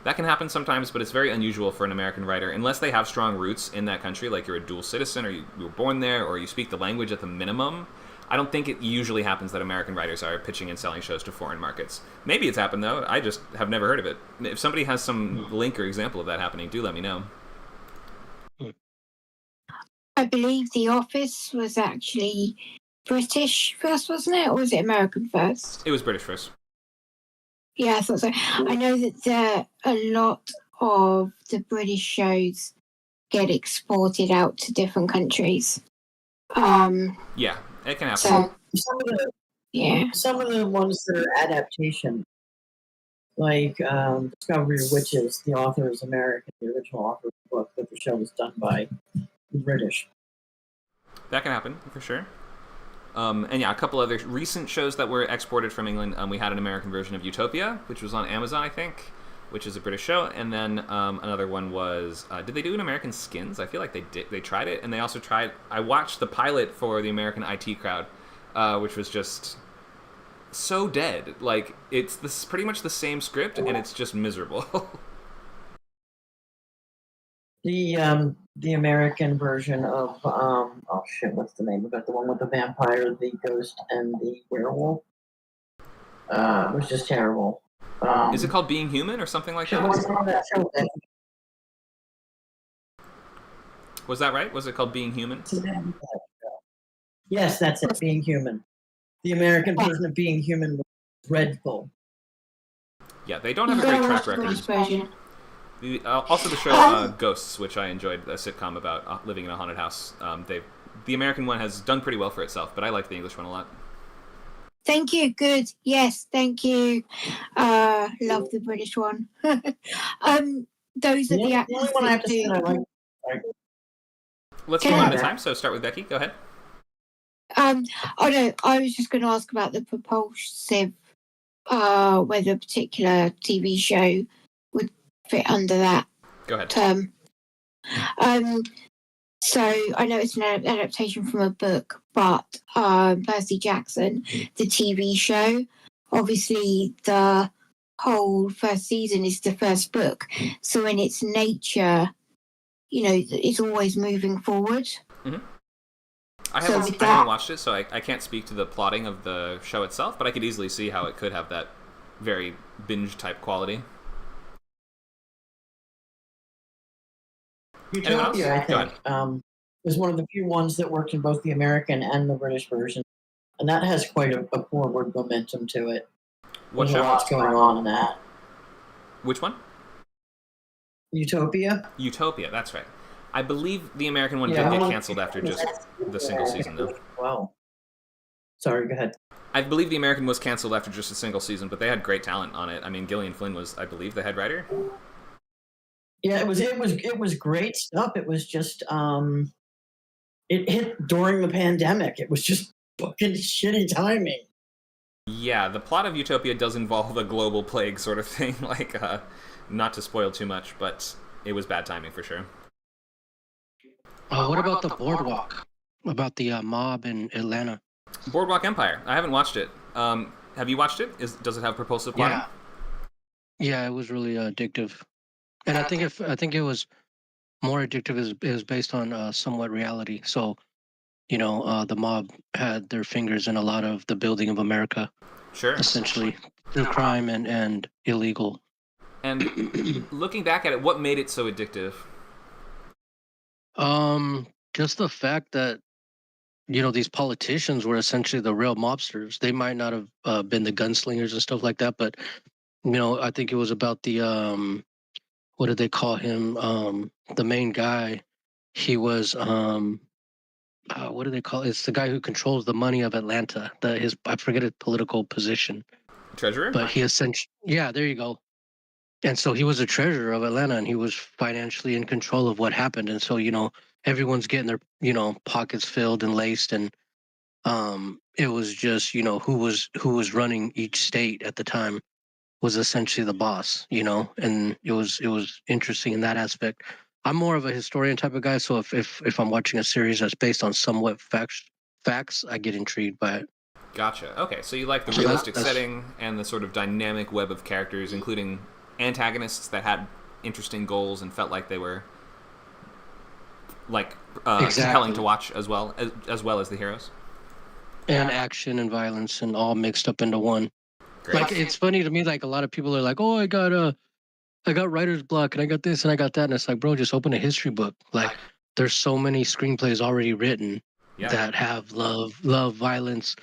That can happen sometimes, but it's very unusual for an American writer, unless they have strong roots in that country, like you're a dual citizen, or you were born there, or you speak the language at the minimum. I don't think it usually happens that American writers are pitching and selling shows to foreign markets. Maybe it's happened, though. I just have never heard of it. If somebody has some link or example of that happening, do let me know. I believe The Office was actually British first, wasn't it? Or was it American first? It was British first. Yeah, I thought so. I know that a lot of the British shows get exported out to different countries. Yeah, it can happen. So, Some of the yeah. some of the ones that are adaptation, like Discovery of Witches, the author is American, the original author of the book, but the show was done by the British. That can happen, for sure. And yeah, a couple other recent shows that were exported from England. We had an American version of Utopia, which was on Amazon, I think, which is a British show. And then another one was, did they do an American Skins? I feel like they did. They tried it, and they also tried. I watched the pilot for the American IT Crowd, which was just so dead. Like it's pretty much the same script, and it's just miserable. The American version of oh shit, what's the name of it? The one with the vampire, the ghost, and the werewolf. Was just terrible. Is it called Being Human or something like that? Was that right? Was it called Being Human? Yes, that's it. Being Human. The American version of Being Human was dreadful. Yeah, they don't have a great track record. Also, the show Ghosts, which I enjoyed, a sitcom about living in a haunted house. The American one has done pretty well for itself, but I like the English one a lot. Thank you. Good. Yes, thank you. Love the British one. Those are the actors only one I have that to say do. I like. Sorry. Let's go one at a time. So start with Becky. Go ahead. Oh no, I was just going to ask about the propulsive. Whether a particular TV show would fit under that Go ahead. term. So I know it's an adaptation from a book, but Percy Jackson, the TV show, obviously the whole first season is the first book. So in its nature, it's always moving forward. Mm-hmm. I haven't watched it, so I can't speak to the plotting of the show itself, but I could easily see how it could have that very binge-type quality. Utopia, I think, is one of the few ones that worked in both the American and the British version, and that has quite a forward momentum to it. What There's a lot going on in that. Which one? Utopia, that's right. I believe the American one did get canceled after just the single season, though. Wow. Sorry, go ahead. I believe the American was canceled after just a single season, but they had great talent on it. I mean, Gillian Flynn was, I believe, the head writer. Yeah, it was great stuff. It was just it hit during the pandemic. It was just fucking shitty timing. Yeah, the plot of Utopia does involve a global plague sort of thing. Like, not to spoil too much, but it was bad timing for sure. What about the Boardwalk? About the mob in Atlanta? Boardwalk Empire. I haven't watched it. Have you watched it? Does it have propulsive plotting? Yeah, it was really addictive, and I think it was more addictive. It was based on somewhat reality. So, the mob had their fingers in a lot of the building of America. Sure. Essentially, through crime and illegal. And looking back at it, what made it so addictive? Just the fact that these politicians were essentially the real mobsters. They might not have been the gunslingers and stuff like that, but I think it was about the what did they call him? The main guy. He was what do they call it? It's the guy who controls the money of Atlanta. I forget his political position. Treasurer? But he essentially, yeah, there you go. And so he was the treasurer of Atlanta, and he was financially in control of what happened. And so, everyone's getting their, pockets filled and laced. And it was just, who was running each state at the time was essentially the boss, and it was interesting in that aspect. I'm more of a historian type of guy. So if I'm watching a series that's based on somewhat facts, I get intrigued by it. Gotcha. Okay, so you like the realistic setting and the sort of dynamic web of characters, including antagonists that had interesting goals and felt like they were compelling to watch as well as the heroes. And action and violence and all mixed up into one. Great. Like, it's funny to me, like, a lot of people are like, oh, I got writer's block and I got this and I got that, and it's like, bro, just open a history book. Like, there's so many screenplays already written that have love, violence,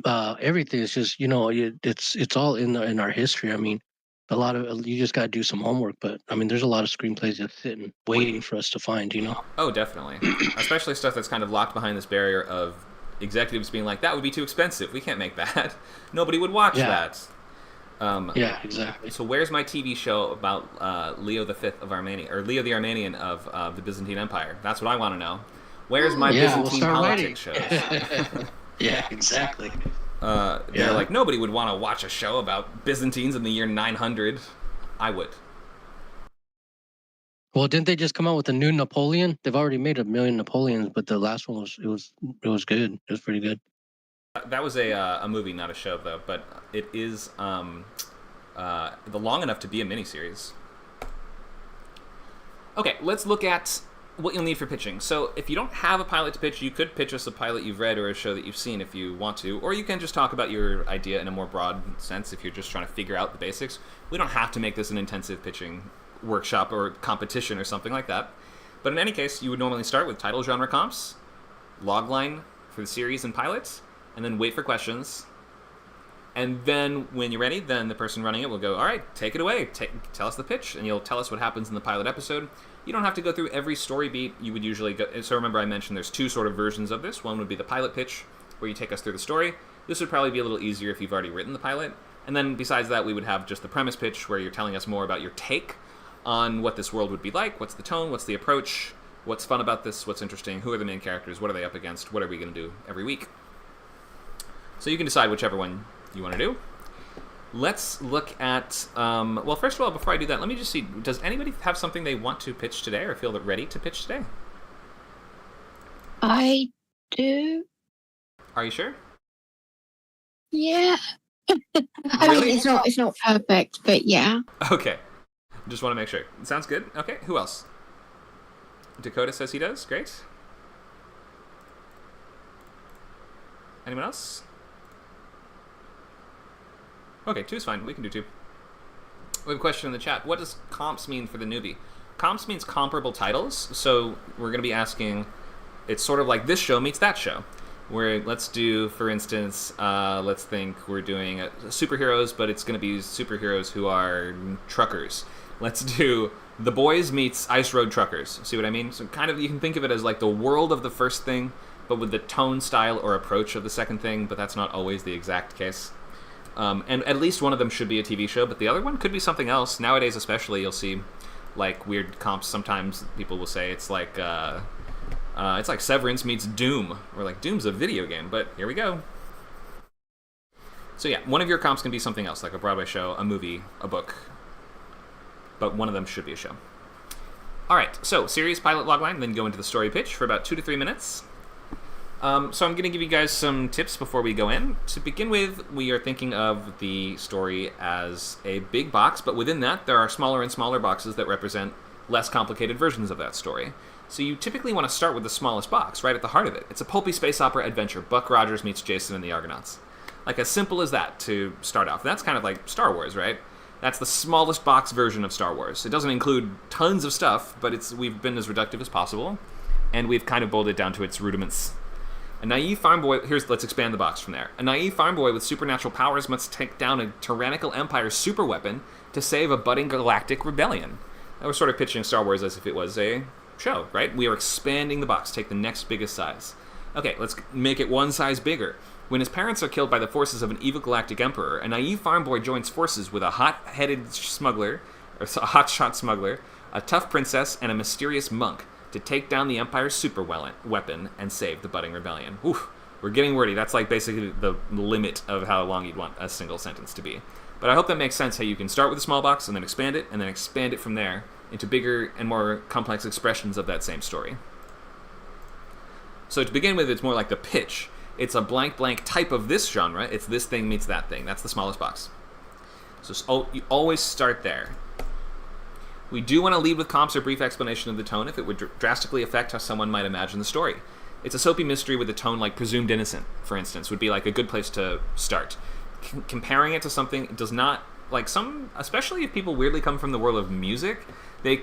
everything. It's just, it's all in our history. I mean, you just got to do some homework, but I mean, there's a lot of screenplays just sitting waiting for us to find. Oh, definitely. Especially stuff that's kind of locked behind this barrier of executives being like, that would be too expensive, we can't make that. Nobody would watch that. Yeah, exactly. So where's my TV show about Leo the Fifth of Armenia, or Leo the Armenian of the Byzantine Empire? That's what I want to know. Where's my Byzantine politics shows? Yeah, exactly. They're like, nobody would want to watch a show about Byzantines in the year 900. I would. Well, didn't they just come out with a new Napoleon? They've already made 1 million Napoleons, but the last one was good. It was pretty good. That was a movie, not a show, though. But it is long enough to be a miniseries. Okay, let's look at what you'll need for pitching. So if you don't have a pilot to pitch, you could pitch us a pilot you've read or a show that you've seen if you want to, or you can just talk about your idea in a more broad sense if you're just trying to figure out the basics. We don't have to make this an intensive pitching workshop or competition or something like that. But in any case, you would normally start with title, genre, comps, logline for the series and pilots, and then wait for questions. And then when you're ready, then the person running it will go, all right, take it away. Tell us the pitch, and you'll tell us what happens in the pilot episode. You don't have to go through every story beat. You would usually go... So remember I mentioned there's two sort of versions of this. One would be the pilot pitch, where you take us through the story. This would probably be a little easier if you've already written the pilot. And then besides that, we would have just the premise pitch, where you're telling us more about your take on what this world would be like, what's the tone, what's the approach, what's fun about this, what's interesting, who are the main characters, what are they up against, what are we going to do every week. So you can decide whichever one you want to do. Let's look at, well, first of all, before I do that, let me just see, does anybody have something they want to pitch today or feel ready to pitch today? I do. Are you sure? Yeah. I Really? mean, it's not perfect, but yeah. Okay. Just want to make sure. Sounds good. Okay, who else? Dakota says he does. Great. Anyone else? Okay, two's fine. We can do two. We have a question in the chat. What does comps mean for the newbie? Comps means comparable titles. So we're going to be asking, it's sort of like this show meets that show. Where let's do, for instance, let's think we're doing superheroes, but it's going to be superheroes who are truckers. Let's do The Boys meets Ice Road Truckers. See what I mean? So kind of, you can think of it as like the world of the first thing, but with the tone, style, or approach of the second thing, but that's not always the exact case. And at least one of them should be a TV show, but the other one could be something else. Nowadays especially, you'll see like weird comps. Sometimes people will say it's like Severance meets Doom, or like Doom's a video game, but here we go. So yeah, one of your comps can be something else, like a Broadway show, a movie, a book, but one of them should be a show. All right, so series, pilot, logline, then go into the story pitch for about 2 to 3 minutes. So I'm going to give you guys some tips before we go in. To begin with, we are thinking of the story as a big box, but within that, there are smaller and smaller boxes that represent less complicated versions of that story. So you typically want to start with the smallest box, right at the heart of it. It's a pulpy space opera adventure. Buck Rogers meets Jason and the Argonauts. Like, as simple as that to start off. That's kind of like Star Wars, right? That's the smallest box version of Star Wars. It doesn't include tons of stuff, but we've been as reductive as possible, and we've kind of boiled it down to its rudiments. A naive farm boy... let's expand the box from there. A naive farm boy with supernatural powers must take down a tyrannical empire's superweapon to save a budding galactic rebellion. Now we're sort of pitching Star Wars as if it was a show, right? We are expanding the box, take the next biggest size. Okay, let's make it one size bigger. When his parents are killed by the forces of an evil galactic emperor, a naive farm boy joins forces with a hot-headed smuggler, or a hotshot smuggler, a tough princess, and a mysterious monk to take down the Empire's super weapon and save the budding rebellion. Oof, we're getting wordy. That's like basically the limit of how long you'd want a single sentence to be. But I hope that makes sense, how you can start with a small box and then expand it from there into bigger and more complex expressions of that same story. So to begin with, it's more like the pitch. It's a blank type of this genre. It's this thing meets that thing. That's the smallest box. So you always start there. We do want to lead with comps or brief explanation of the tone if it would drastically affect how someone might imagine the story. It's a soapy mystery with a tone like Presumed Innocent, for instance, would be like a good place to start. Comparing it to something does not, like some, especially if people weirdly come from the world of music, they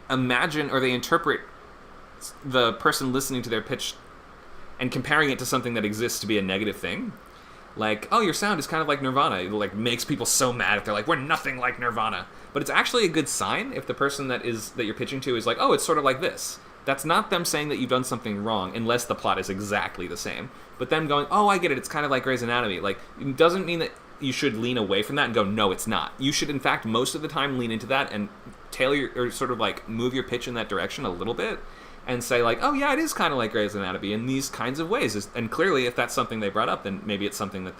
imagine or they interpret the person listening to their pitch and comparing it to something that exists to be a negative thing. Like, oh, your sound is kind of like Nirvana. It like makes people so mad if they're like, we're nothing like Nirvana. But it's actually a good sign if the person that you're pitching to is like, oh, it's sort of like this. That's not them saying that you've done something wrong, unless the plot is exactly the same. But them going, oh, I get it, it's kind of like Grey's Anatomy. Like, it doesn't mean that you should lean away from that and go, no, it's not. You should, in fact, most of the time lean into that and tailor or sort of like move your pitch in that direction a little bit and say like, oh yeah, it is kind of like Grey's Anatomy in these kinds of ways. And clearly, if that's something they brought up, then maybe it's something that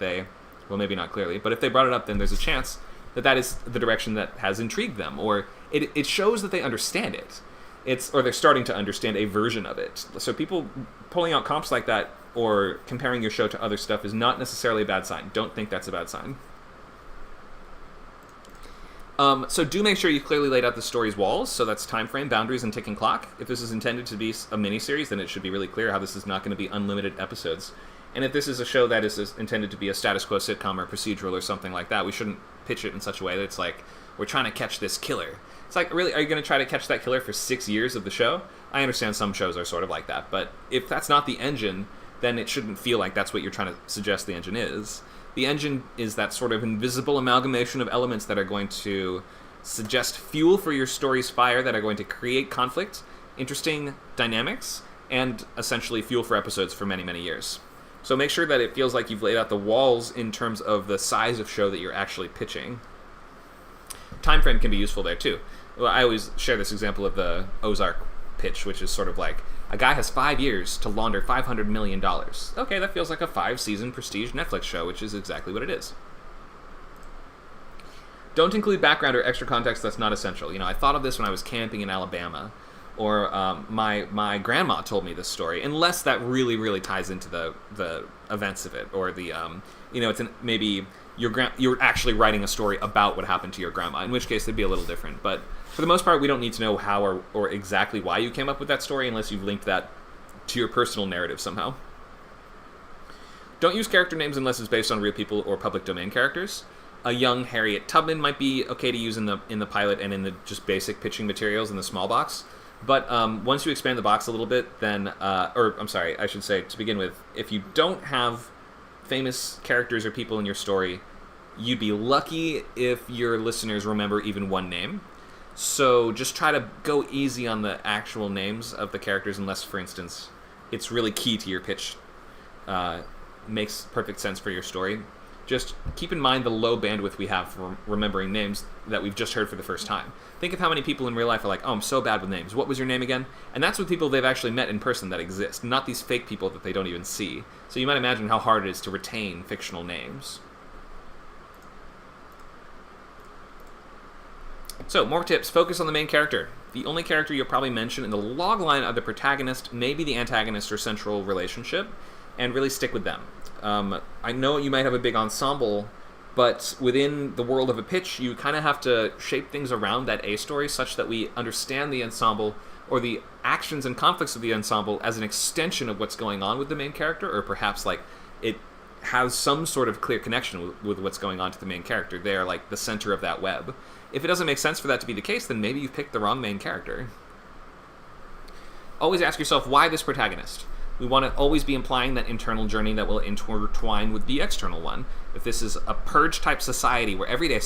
well, maybe not clearly, but if they brought it up, then there's a chance that that is the direction that has intrigued them, or it shows that they understand it. Or they're starting to understand a version of it. So people pulling out comps like that or comparing your show to other stuff is not necessarily a bad sign. Don't think that's a bad sign. So do make sure you clearly laid out the story's walls, so that's time frame, boundaries, and ticking clock. If this is intended to be a miniseries, then it should be really clear how this is not going to be unlimited episodes. And if this is a show that is intended to be a status quo sitcom or procedural or something like that, we shouldn't pitch it in such a way that it's like, we're trying to catch this killer. It's like, really, are you going to try to catch that killer for 6 years of the show? I understand some shows are sort of like that, but if that's not the engine, then it shouldn't feel like that's what you're trying to suggest the engine is. The engine is that sort of invisible amalgamation of elements that are going to suggest fuel for your story's fire, that are going to create conflict, interesting dynamics, and essentially fuel for episodes for many, many years. So make sure that it feels like you've laid out the walls in terms of the size of show that you're actually pitching. Time frame can be useful there too. Well, I always share this example of the Ozark pitch, which is sort of like, a guy has 5 years to launder $500 million. Okay, that feels like a 5-season prestige Netflix show, which is exactly what it is. Don't include background or extra context that's not essential. I thought of this when I was camping in Alabama, or my grandma told me this story, unless that really, really ties into the events of it, or the it's maybe you're actually writing a story about what happened to your grandma, in which case it'd be a little different. But for the most part, we don't need to know how or exactly why you came up with that story unless you've linked that to your personal narrative somehow. Don't use character names unless it's based on real people or public domain characters. A young Harriet Tubman might be okay to use in the pilot and in the just basic pitching materials in the small box. But once you expand the box a little bit, then, I should say, to begin with, if you don't have famous characters or people in your story, you'd be lucky if your listeners remember even one name. So just try to go easy on the actual names of the characters, unless, for instance, it's really key to your pitch, makes perfect sense for your story. Just keep in mind the low bandwidth we have for remembering names that we've just heard for the first time. Think of how many people in real life are like, oh, I'm so bad with names. What was your name again? And that's with people they've actually met in person that exist, not these fake people that they don't even see. So you might imagine how hard it is to retain fictional names. So, more tips. Focus on the main character. The only character you'll probably mention in the logline are the protagonist, maybe the antagonist or central relationship, and really stick with them. I know you might have a big ensemble, but within the world of a pitch, you kind of have to shape things around that A story such that we understand the ensemble or the actions and conflicts of the ensemble as an extension of what's going on with the main character, or perhaps like it has some sort of clear connection with what's going on to the main character. They are like the center of that web. If it doesn't make sense for that to be the case, then maybe you've picked the wrong main character. Always ask yourself, why this protagonist? We want to always be implying that internal journey that will intertwine with the external one. If this is a purge-type society where every day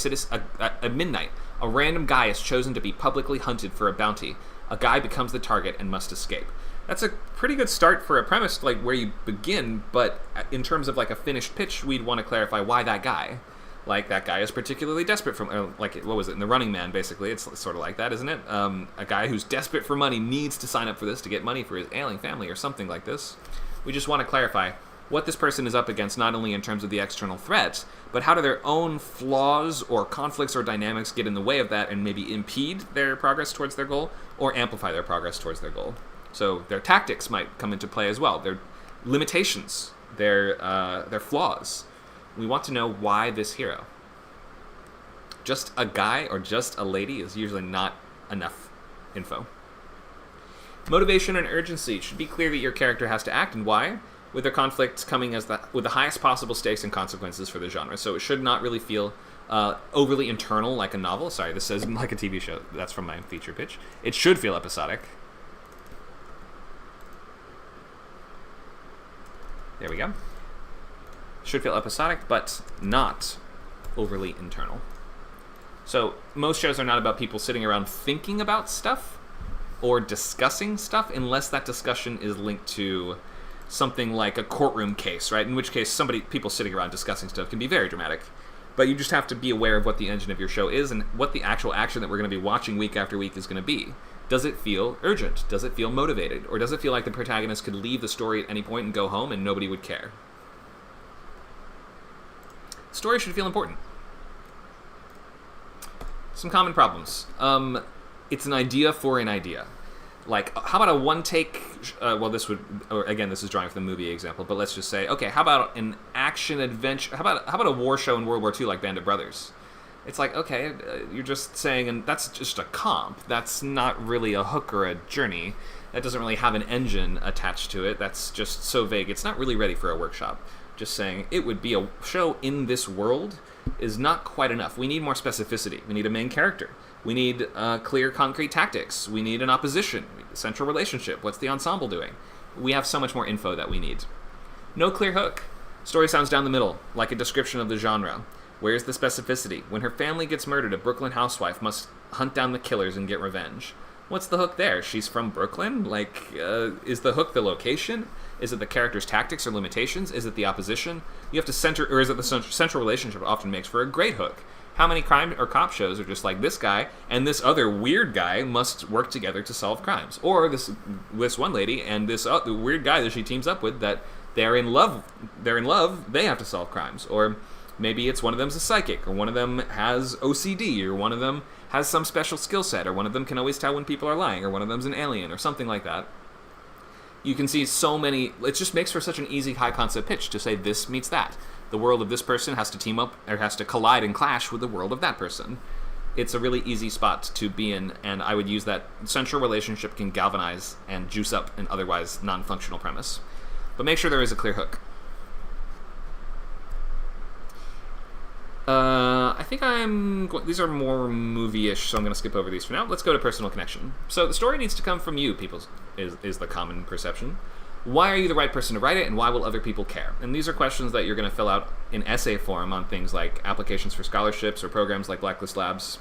at midnight, a random guy is chosen to be publicly hunted for a bounty, a guy becomes the target and must escape. That's a pretty good start for a premise, like where you begin, but in terms of like a finished pitch, we'd want to clarify why that guy. Like, that guy is particularly desperate for, like, what was it, in The Running Man, basically, it's sort of like that, isn't it? A guy who's desperate for money needs to sign up for this to get money for his ailing family, or something like this. We just want to clarify what this person is up against, not only in terms of the external threats, but how do their own flaws or conflicts or dynamics get in the way of that and maybe impede their progress towards their goal, or amplify their progress towards their goal. So their tactics might come into play as well, their limitations, their flaws. We want to know why this hero. Just a guy or just a lady is usually not enough info. Motivation and urgency. It should be clear that your character has to act, and why, with their conflicts coming with the highest possible stakes and consequences for the genre. So it should not really feel overly internal like a novel. Sorry, this says like a TV show. That's from my feature pitch. It should feel episodic. There we go. Should feel episodic, but not overly internal. So most shows are not about people sitting around thinking about stuff or discussing stuff, unless that discussion is linked to something like a courtroom case, right? In which case, people sitting around discussing stuff can be very dramatic. But you just have to be aware of what the engine of your show is and what the actual action that we're going to be watching week after week is going to be. Does it feel urgent? Does it feel motivated? Or does it feel like the protagonist could leave the story at any point and go home and nobody would care? Story should feel important. Some common problems. It's an idea for an idea. Like, how about a one-take... this is drawing from the movie example, but let's just say, okay, how about an action-adventure... How about a war show in World War II like Band of Brothers? It's like, okay, you're just saying, and that's just a comp. That's not really a hook or a journey. That doesn't really have an engine attached to it. That's just so vague. It's not really ready for a workshop. Just saying it would be a show in this world is not quite enough. We need more specificity. We need a main character. We need clear, concrete tactics. We need an opposition, a central relationship. What's the ensemble doing? We have so much more info that we need. No clear hook. Story sounds down the middle, like a description of the genre. Where's the specificity? When her family gets murdered, a Brooklyn housewife must hunt down the killers and get revenge. What's the hook there? She's from Brooklyn? Is the hook the location? Is it the character's tactics or limitations? Is it the opposition? You have to center, or is it the central relationship often makes for a great hook? How many crime or cop shows are just like this guy and this other weird guy must work together to solve crimes? Or this one lady and this weird guy that she teams up with, that they're in love, they have to solve crimes. Or maybe it's one of them's a psychic, or one of them has OCD, or one of them has some special skill set, or one of them can always tell when people are lying, or one of them's an alien, or something like that. You can see so many. It just makes for such an easy high concept pitch to say this meets that. The world of this person has to team up, or has to collide and clash with the world of that person. It's a really easy spot to be in, and I would use that central relationship can galvanize and juice up an otherwise non-functional premise. But make sure there is a clear hook. I think these are more movie-ish, so I'm going to skip over these for now. Let's go to personal connection. So the story needs to come from you, people, is the common perception. Why are you the right person to write it, and why will other people care? And these are questions that you're going to fill out in essay form on things like applications for scholarships or programs like Blacklist Labs.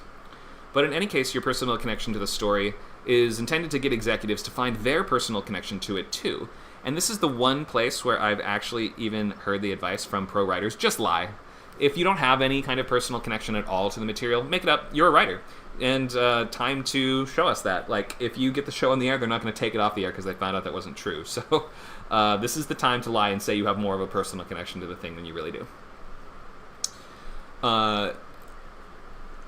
But in any case, your personal connection to the story is intended to get executives to find their personal connection to it too. And this is the one place where I've actually even heard the advice from pro writers, just lie. If you don't have any kind of personal connection at all to the material, make it up. You're a writer. And time to show us that. Like, if you get the show on the air, they're not going to take it off the air because they found out that wasn't true. So this is the time to lie and say you have more of a personal connection to the thing than you really do.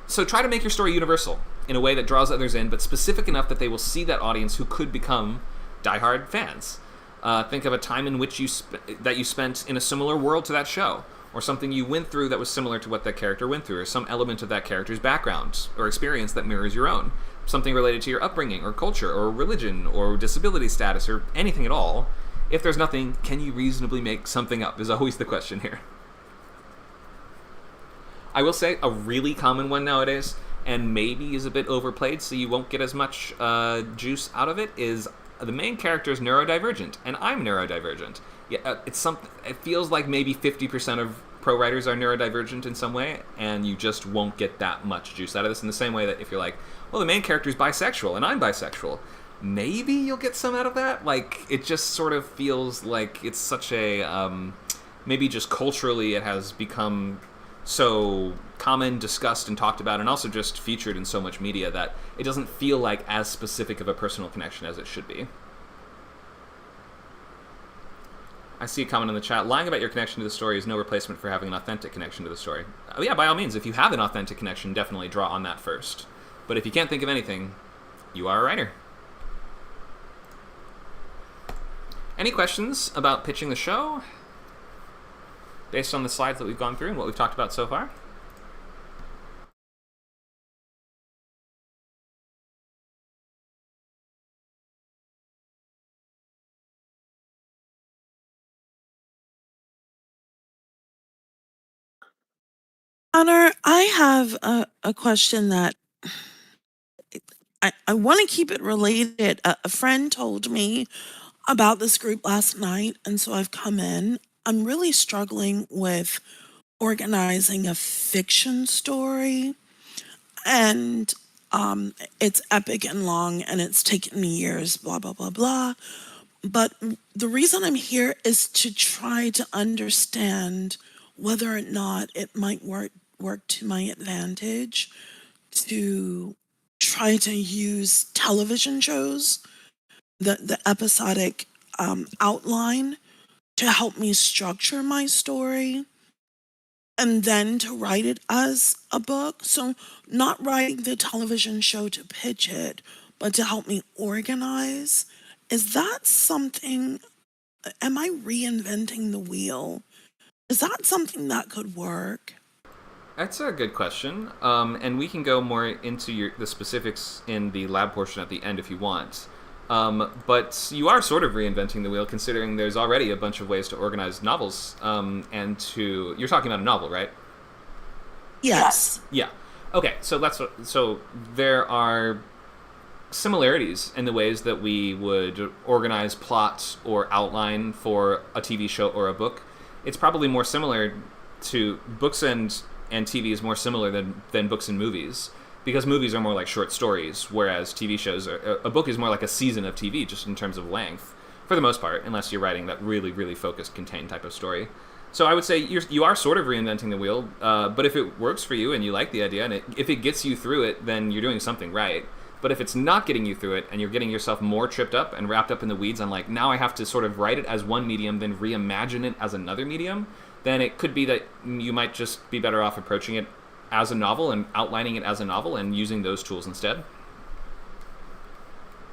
So try to make your story universal in a way that draws others in, but specific enough that they will see that audience who could become diehard fans. Think of a time in which you spent in a similar world to that show, or something you went through that was similar to what that character went through, or some element of that character's background or experience that mirrors your own. Something related to your upbringing, or culture, or religion, or disability status, or anything at all. If there's nothing, can you reasonably make something up, is always the question here. I will say a really common one nowadays, and maybe is a bit overplayed so you won't get as much juice out of it, is the main character is neurodivergent, and I'm neurodivergent. Yeah, it feels like maybe 50% of pro writers are neurodivergent in some way, and you just won't get that much juice out of this, in the same way that if you're like, well, the main character is bisexual, and I'm bisexual, maybe you'll get some out of that. Like, it just sort of feels like it's such a, maybe just culturally it has become so common, discussed, and talked about, and also just featured in so much media that it doesn't feel like as specific of a personal connection as it should be. I see a comment in the chat. Lying about your connection to the story is no replacement for having an authentic connection to the story. Oh, yeah, by all means, if you have an authentic connection, definitely draw on that first. But if you can't think of anything, you are a writer. Any questions about pitching the show, based on the slides that we've gone through and what we've talked about so far? Conor, I have a question that I want to keep it related. A friend told me about this group last night, and so I've come in. I'm really struggling with organizing a fiction story, and it's epic and long, and it's taken me years, blah, blah, blah, blah. But the reason I'm here is to try to understand whether or not it might work to my advantage to try to use television shows, the episodic outline, to help me structure my story, and then to write it as a book. So not writing the television show to pitch it, but to help me organize. Is that something, am I reinventing the wheel? Is that something that could work? That's a good question, and we can go more into the specifics in the lab portion at the end if you want. But you are sort of reinventing the wheel, considering there's already a bunch of ways to organize novels, you're talking about a novel, right? Yes. Yeah. Okay, so there are similarities in the ways that we would organize plots or outline for a TV show or a book. it's probably more similar to books and TV is more similar than books and movies, because movies are more like short stories, whereas TV shows a book is more like a season of TV, just in terms of length, for the most part, unless you're writing that really, really focused, contained type of story. So I would say you are sort of reinventing the wheel, but if it works for you and you like the idea, and if it gets you through it, then you're doing something right. But if it's not getting you through it, and you're getting yourself more tripped up and wrapped up in the weeds on like, now I have to sort of write it as one medium, then reimagine it as another medium, then it could be that you might just be better off approaching it as a novel and outlining it as a novel and using those tools instead.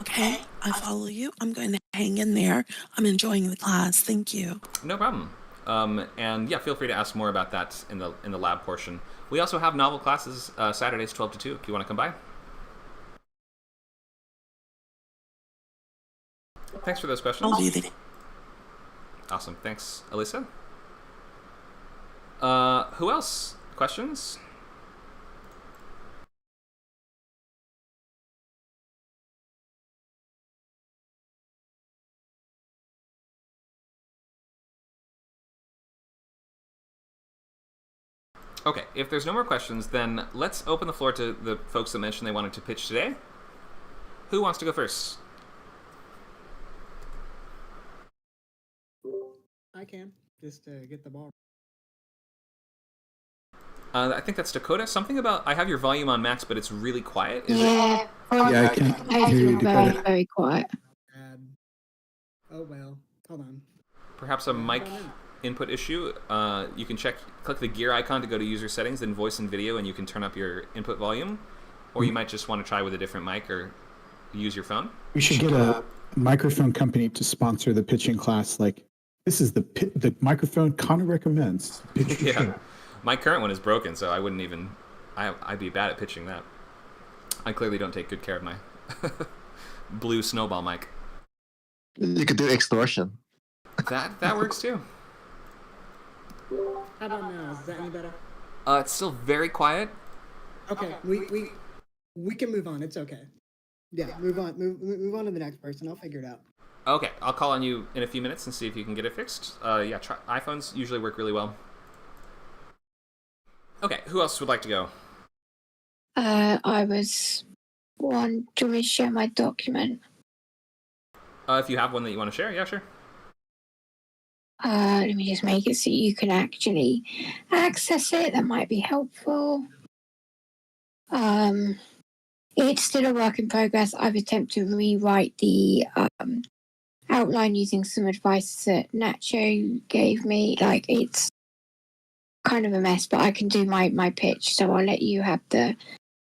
Okay, I follow you. I'm going to hang in there. I'm enjoying the class. Thank you. No problem. And yeah, feel free to ask more about that in the lab portion. We also have novel classes Saturdays 12 to 2 if you want to come by. Thanks for those questions. I'll be there. Awesome. Thanks, Alyssa. Who else? Questions? Okay, if there's no more questions, then let's open the floor to the folks that mentioned they wanted to pitch today. Who wants to go first? I can, just to get the ball. I think that's Dakota. Something about, I have your volume on max, but it's really quiet. Is it? Yeah, Yeah, I can't hear you, very, Dakota. very quiet. Oh well, hold on. Perhaps a mic input issue. You can click the gear icon to go to user settings, then voice and video, and you can turn up your input volume. Or you might just want to try with a different mic or use your phone. We should get a microphone company to sponsor the pitching class. Like, this is the microphone Conor recommends. Pitch your show. My current one is broken, so I wouldn't even. I'd be bad at pitching that. I clearly don't take good care of my blue snowball mic. You could do extortion. That works too. How about now? Is that any better? It's still very quiet. Okay, we can move on. It's okay. Yeah, move on. Move on to the next person. I'll figure it out. Okay, I'll call on you in a few minutes and see if you can get it fixed. Yeah, iPhones usually work really well. Okay, who else would like to go? I was want to share my document. If you have one that you want to share, yeah, sure. Let me just make it so you can actually access it. That might be helpful. It's still a work in progress. I've attempted to rewrite the outline using some advice that Nacho gave me. Like, it's kind of a mess, but I can do my pitch. So I'll let you have the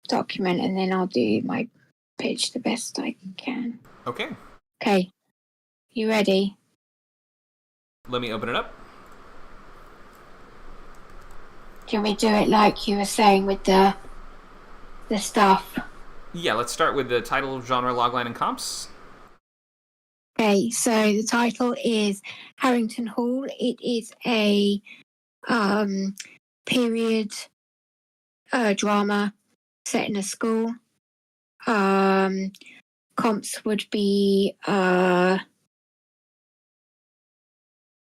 document, and then I'll do my pitch the best I can. Okay. Okay. You ready? Let me open it up. Do you want me to do it like you were saying with the stuff? Yeah, let's start with the title, genre, logline, and comps. Okay, so the title is Harrington Hall. It is a period drama set in a school. Comps would be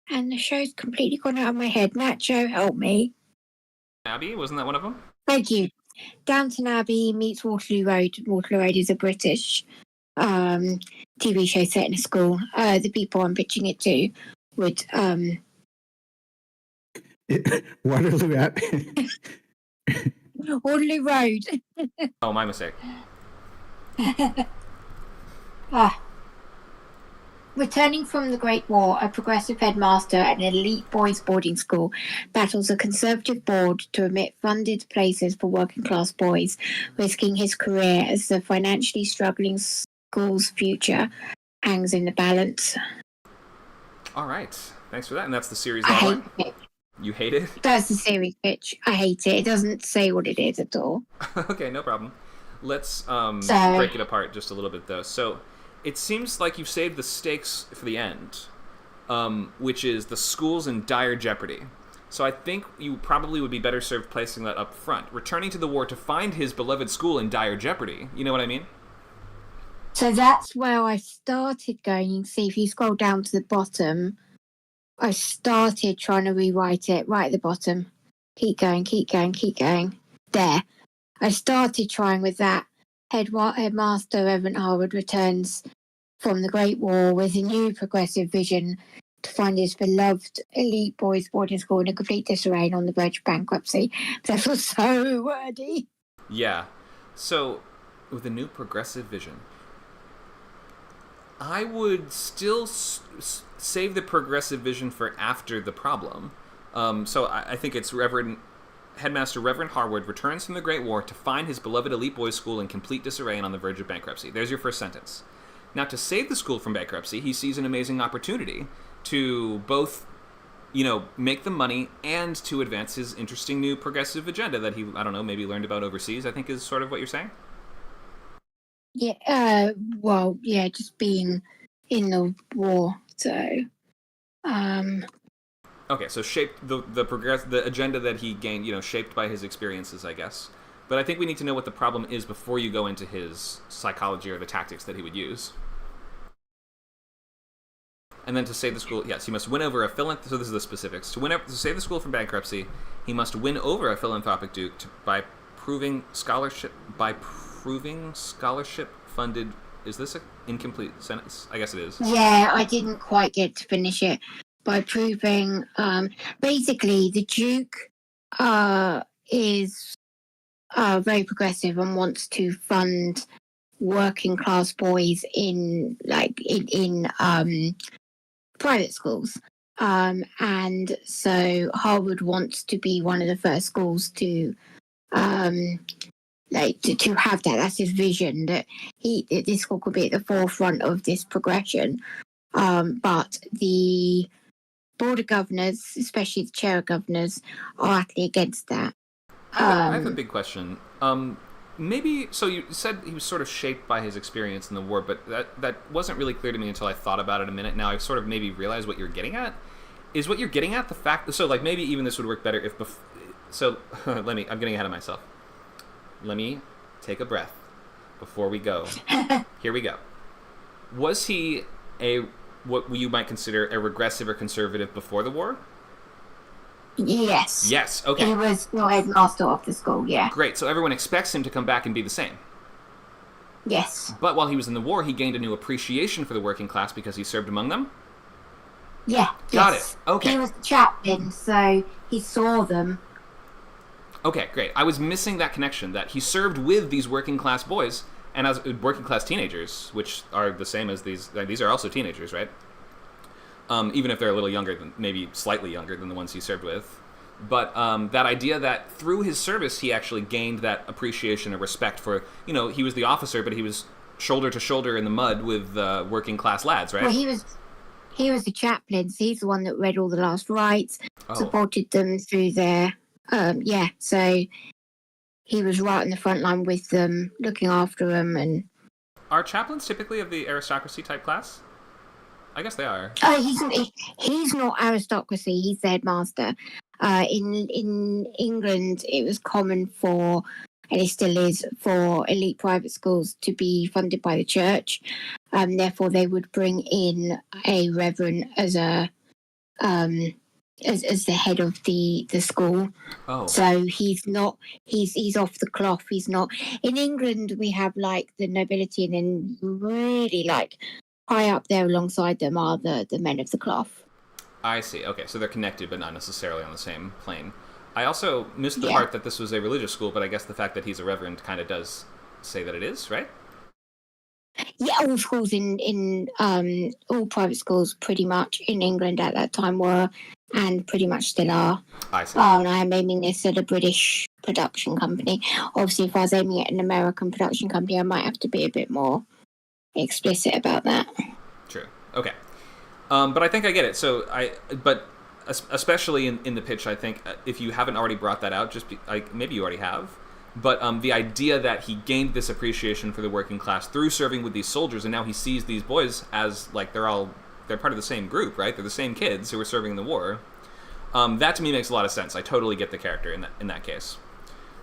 and the show's completely gone out of my head. Nacho, help me. Abbey, wasn't that one of them? Thank you. Downton Abbey meets Waterloo Road. Waterloo Road is a British TV show set in a school. The people I'm pitching it to would Waterloo Abbey. Waterloo Road. Oh, my mistake. Returning from the Great War, a progressive headmaster at an elite boys' boarding school battles a conservative board to omit funded places for working-class boys, risking his career as the financially struggling school's future hangs in the balance. All right. Thanks for that. And that's the series I hate outline. it. You hate it? That's the series pitch. I hate it. It doesn't say what it is at all. Okay, no problem. Let's break it apart just a little bit, though. So it seems like you've saved the stakes for the end, which is the school's in dire jeopardy. So I think you probably would be better served placing that up front. Returning to the war to find his beloved school in dire jeopardy. You know what I mean? So that's where I started going. You can see if you scroll down to the bottom, I started trying to rewrite it right at the bottom. Keep going, keep going, keep going. There. I started trying with that. Headmaster Reverend Harwood returns from the Great War with a new progressive vision to find his beloved elite boys' boarding school in a complete disarray and on the verge of bankruptcy. That was so wordy. Yeah. So, with a new progressive vision, I would still save the progressive vision for after the problem. So I think it's Headmaster Reverend Harwood returns from the Great War to find his beloved elite boys' school in complete disarray and on the verge of bankruptcy. There's your first sentence. Now, to save the school from bankruptcy, he sees an amazing opportunity to both, make the money and to advance his interesting new progressive agenda that he, I don't know, maybe learned about overseas, I think is sort of what you're saying? Yeah, just being in the war, so, Okay, so shaped the agenda that he gained, shaped by his experiences, I guess. But I think we need to know what the problem is before you go into his psychology or the tactics that he would use. And then to save the school, yes, he must win over a philanthropic. So this is the specifics. To save the school from bankruptcy, he must win over a philanthropic duke by proving scholarship funded. Is this an incomplete sentence? I guess it is. Yeah, I didn't quite get to finish it. By proving, basically, the Duke is very progressive and wants to fund working class boys in private schools, and so Harvard wants to be one of the first schools to have that. That's his vision, that this school could be at the forefront of this progression, but the board of governors, especially the chair of governors, are utterly against that. I have a big question. Maybe, so you said he was sort of shaped by his experience in the war, but that wasn't really clear to me until I thought about it a minute. Now I've sort of maybe realized what you're getting at. Is what you're getting at the fact, so like maybe even this would work better if, I'm getting ahead of myself. Let me take a breath before we go. Here we go. Was he what you might consider a regressive or conservative before the war? Yes. Yes, okay. He was still headmaster of the school, yeah. Great, so everyone expects him to come back and be the same. Yes. But while he was in the war, he gained a new appreciation for the working class because he served among them? Yeah. Got yes. it, okay. He was the chaplain, so he saw them. Okay, great. I was missing that connection, that he served with these working class boys, and as working class teenagers, which are the same as these are also teenagers, right? Even if they're a little younger, maybe slightly younger than the ones he served with. But that idea that through his service, he actually gained that appreciation and respect for, he was the officer, but he was shoulder to shoulder in the mud with working class lads, right? Well, he was the chaplain, so he's the one that read all the last rites, supported them through their, so he was right in the front line with them, looking after them. And are chaplains typically of the aristocracy type class? I guess they are. He's not aristocracy. He's the headmaster. In England, it was common for, and it still is, for elite private schools to be funded by the church. Therefore, they would bring in a reverend as a as the head of the school. Oh. So he's not. He's off the cloth. He's not. In England, we have like the nobility, and then really like high up there alongside them are the men of the cloth. I see. Okay, so they're connected, but not necessarily on the same plane. I also missed the part that this was a religious school, but I guess the fact that he's a reverend kind of does say that it is, right? Yeah, all schools in all private schools pretty much in England at that time were, and pretty much still are. I see. And I am aiming this at a British production company. Obviously, if I was aiming at an American production company, I might have to be a bit more explicit about that. True. Okay. But I think I get it. But especially in the pitch, I think if you haven't already brought that out, maybe you already have. But the idea that he gained this appreciation for the working class through serving with these soldiers, and now he sees these boys as like they're part of the same group, right? They're the same kids who were serving in the war. That to me makes a lot of sense. I totally get the character in that case.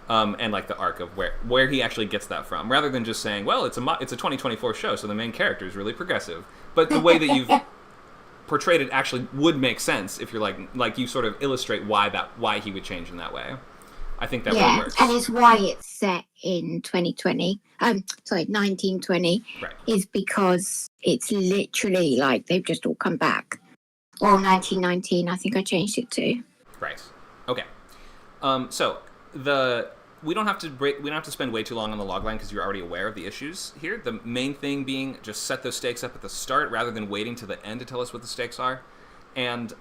And like the arc of where he actually gets that from, rather than just saying, well, it's a 2024 show, so the main character is really progressive. But the way that portrayed it actually would make sense if you're like you sort of illustrate why he would change in that way. I think that really works. And it's why it's set in 2020. 1920. Right. Is because it's literally like they've just all come back. Or 1919, I think I changed it to. Right. Okay. So we don't have to spend way too long on the logline because you're already aware of the issues here. The main thing being just set those stakes up at the start rather than waiting to the end to tell us what the stakes are. And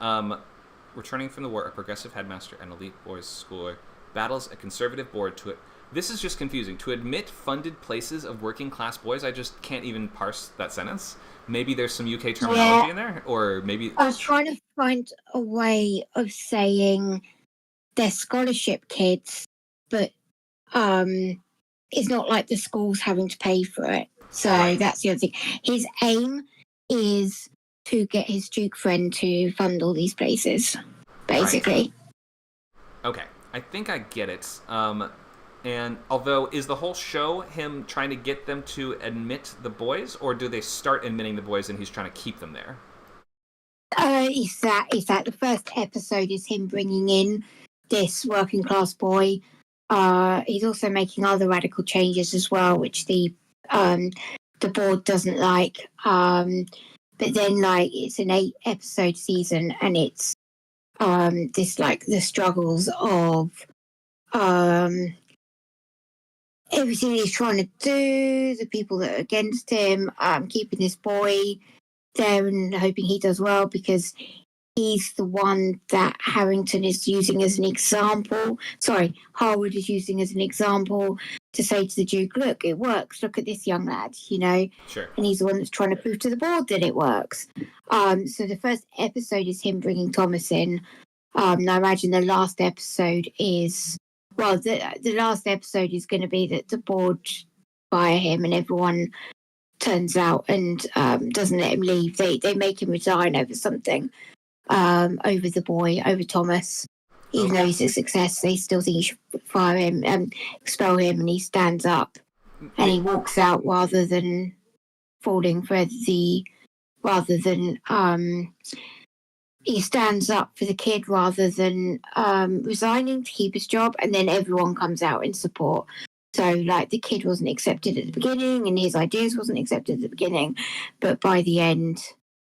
returning from the war, a progressive headmaster and elite boys schooler battles a conservative board to it. This is just confusing. To admit funded places of working class boys, I just can't even parse that sentence. Maybe there's some UK terminology in there, or maybe I was trying to find a way of saying they're scholarship kids, but it's not like the school's having to pay for it. So that's the other thing. His aim is to get his Duke friend to fund all these places, basically. Right. Okay, I think I get it. And although, is the whole show him trying to get them to admit the boys, or do they start admitting the boys and he's trying to keep them there? Is that the first episode is him bringing in this working class boy. He's also making other radical changes as well, which the board doesn't like. But then, like, it's an 8-episode season, and it's this like the struggles of everything he's trying to do, the people that are against him, keeping this boy there and hoping he does well because he's the one that Harrington is using as an example. Sorry, Harwood is using as an example to say to the Duke, look, it works. Look at this young lad, you know? Sure. And he's the one that's trying to prove to the board that it works. So the first episode is him bringing Thomas in. And I imagine the last episode is, well, the last episode is going to be that the board fire him and everyone turns out and doesn't let him leave. They make him resign over something. Over the boy, over Thomas. Even though he's a success, they still think you should fire him, expel him, and he stands up and he walks out rather than falling for he stands up for the kid rather than resigning to keep his job, and then everyone comes out in support. So, like, the kid wasn't accepted at the beginning and his ideas wasn't accepted at the beginning, but by the end...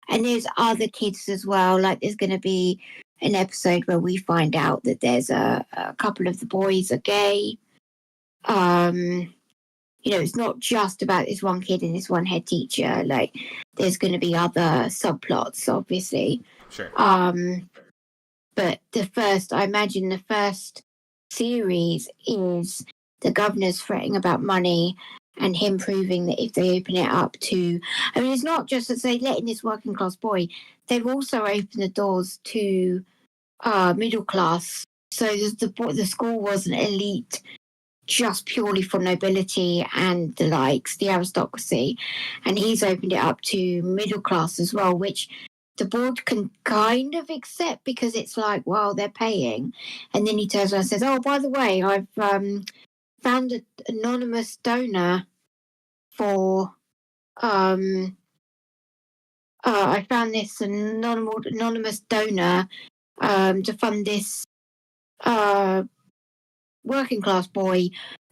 And there's other kids as well. Like, there's going to be an episode where we find out that there's a couple of the boys are gay. You know, it's not just about this one kid and this one head teacher. Like, there's going to be other subplots, obviously. Sure. But I imagine the first series is the governor's fretting about money and him proving that if they open it up to... I mean, it's not just that they let in this working class boy. They've also opened the doors to middle class. So the school wasn't elite just purely for nobility and the likes, the aristocracy. And he's opened it up to middle class as well, which the board can kind of accept because it's like, well, they're paying. And then he turns around and says, oh, by the way, I've... found an anonymous donor for I found this anonymous donor to fund this working class boy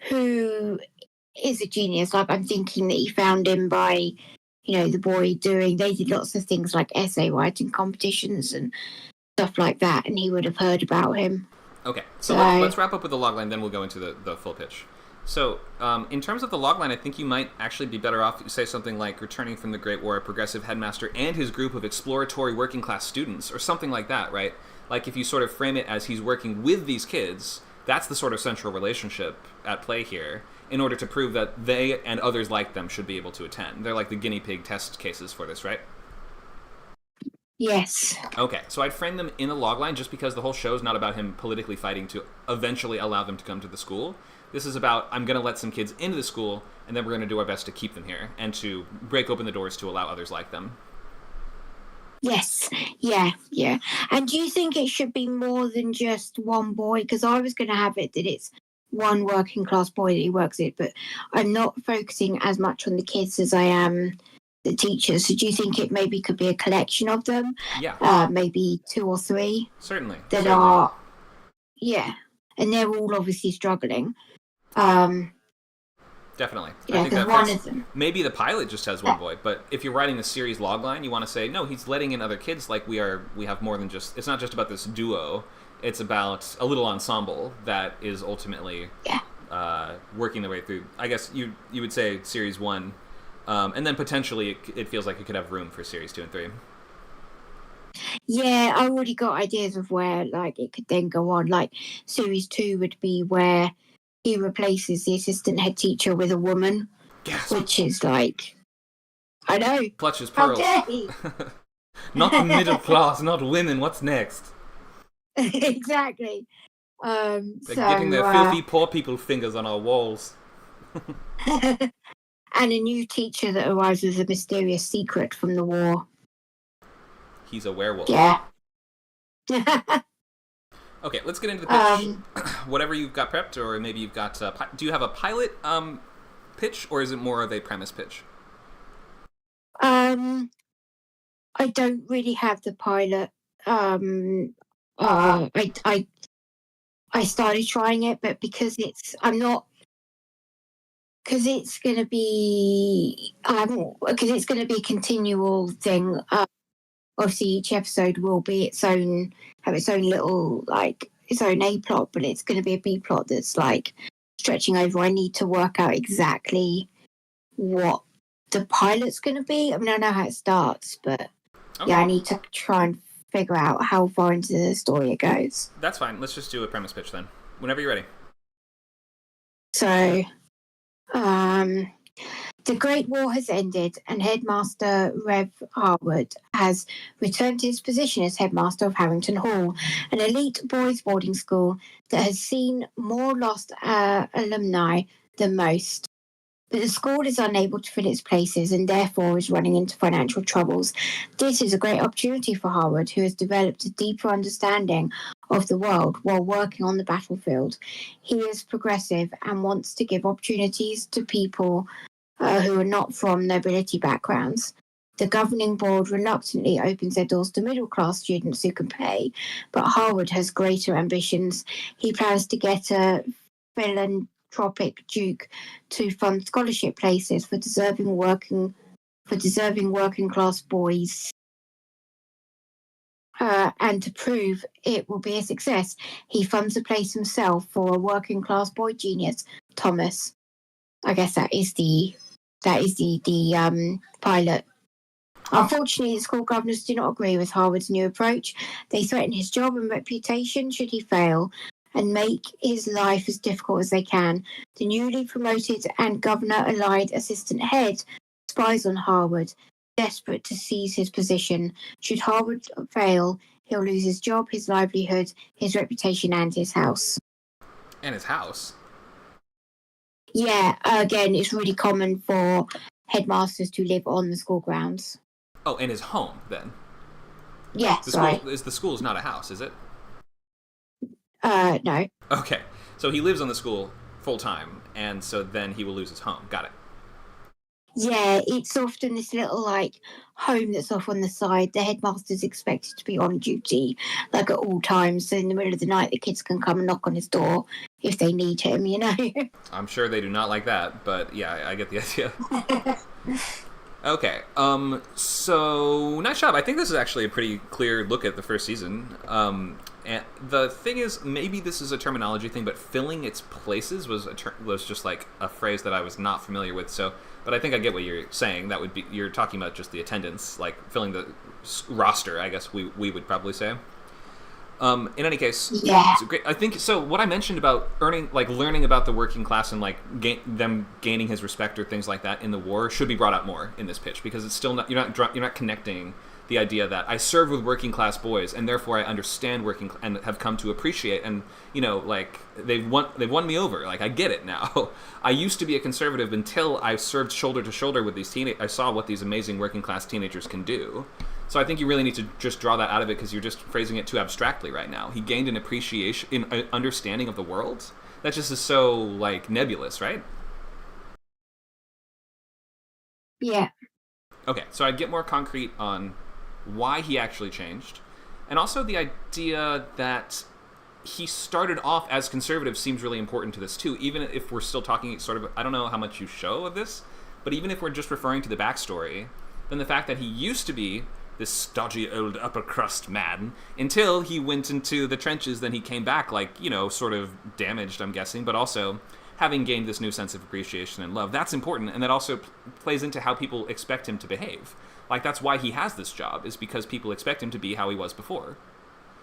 who is a genius. Like, I'm thinking that he found him by, you know, the boy they did lots of things like essay writing competitions and stuff like that, and he would have heard about him. Okay, so let's wrap up with the logline, then we'll go into the full pitch. So, in terms of the logline, I think you might actually be better off if you say something like, returning from the Great War, a progressive headmaster and his group of exploratory working class students, or something like that, right? Like, if you sort of frame it as he's working with these kids, that's the sort of central relationship at play here, in order to prove that they and others like them should be able to attend. They're like the guinea pig test cases for this, right? Yes. Okay, so I'd frame them in a logline just because the whole show is not about him politically fighting to eventually allow them to come to the school. This is about, I'm going to let some kids into the school, and then we're going to do our best to keep them here and to break open the doors to allow others like them. Yes. Yeah. And do you think it should be more than just one boy? Because I was going to have it that it's one working class boy that he works with, but I'm not focusing as much on the kids as I am the teachers. So do you think it maybe could be a collection of them? Yeah. Maybe 2 or 3 Certainly. that are, and they're all obviously struggling. Definitely. Yeah, I think because one of them. Maybe the pilot just has one boy, but if you're writing the series logline, you want to say, no, he's letting in other kids. Like we have more than just. It's not just about this duo. It's about a little ensemble that is ultimately working their way through. I guess you would say series 1, and then potentially it feels like it could have room for series 2 and 3. Yeah, I already got ideas of where like it could then go on. Like series 2 would be where he replaces the assistant head teacher with a woman, which is like, I know. Clutches pearls. How dare he? Not the middle class, not women. What's next? Exactly. They're getting their filthy poor people fingers on our walls. And a new teacher that arrives with a mysterious secret from the war. He's a werewolf. Yeah. Okay, let's get into the pitch. Whatever you've got prepped, or maybe you've got... do you have a pilot pitch, or is it more of a premise pitch? I don't really have the pilot. I started trying it, but because it's going to be a continual thing. Obviously, each episode will be have its own little its own A plot, but it's going to be a B plot that's like stretching over. I need to work out exactly what the pilot's going to be. I mean, I know how it starts, but I need to try and figure out how far into the story it goes. That's fine. Let's just do a premise pitch then. Whenever you're ready. So, the Great War has ended, and Headmaster Rev Harwood has returned to his position as headmaster of Harrington Hall, an elite boys' boarding school that has seen more lost alumni than most. But the school is unable to fill its places and therefore is running into financial troubles. This is a great opportunity for Harwood, who has developed a deeper understanding of the world while working on the battlefield. He is progressive and wants to give opportunities to people who are not from nobility backgrounds. The governing board reluctantly opens their doors to middle-class students who can pay, but Harwood has greater ambitions. He plans to get a philanthropic duke to fund scholarship places for deserving working class boys. And to prove it will be a success, he funds a place himself for a working class boy genius, Thomas. I guess that is the pilot. Unfortunately, the school governors do not agree with Harwood's new approach. They threaten his job and reputation should he fail, and make his life as difficult as they can. The newly promoted and governor-allied assistant head spies on Harwood, desperate to seize his position. Should Harwood fail, he'll lose his job, his livelihood, his reputation, and his house. And his house? Yeah, again, it's really common for headmasters to live on the school grounds. Oh, and his home, then? Yes, the school's not a house, is it? No. Okay, so he lives on the school full-time, and so then he will lose his home. Got it. Yeah, it's often this little home that's off on the side. The headmaster's expected to be on duty at all times, so in the middle of the night the kids can come and knock on his door if they need him, I'm sure they do not like that, but yeah, I get the idea. Okay, so nice job. I think this is actually a pretty clear look at the first season. And the thing is, maybe this is a terminology thing, but filling its places was just like a phrase that I was not familiar with. So, but I think I get what you're saying. That would be, you're talking about just the attendance, like filling the roster, I guess we would probably say. In any case, yeah. It's great. I think so. What I mentioned about learning about the working class and them gaining his respect or things like that in the war should be brought up more in this pitch, because it's still not you're not connecting the idea that I served with working class boys and therefore I understand and have come to appreciate, and they've won me over. I get it now. I used to be a conservative until I served shoulder to shoulder with these I saw what these amazing working class teenagers can do. So I think you really need to just draw that out of it, because you're just phrasing it too abstractly right now. He gained an appreciation, an understanding of the world. That just is so nebulous, right? Yeah. Okay, so I'd get more concrete on why he actually changed, and also the idea that he started off as conservative seems really important to this too, even if we're still talking sort of, I don't know how much you show of this, but even if we're just referring to the backstory, then the fact that he used to be this stodgy old upper crust man until he went into the trenches, then he came back like, sort of damaged, I'm guessing, but also having gained this new sense of appreciation and love. That's important, and that also plays into how people expect him to behave. Like, that's why he has this job, is because people expect him to be how he was before.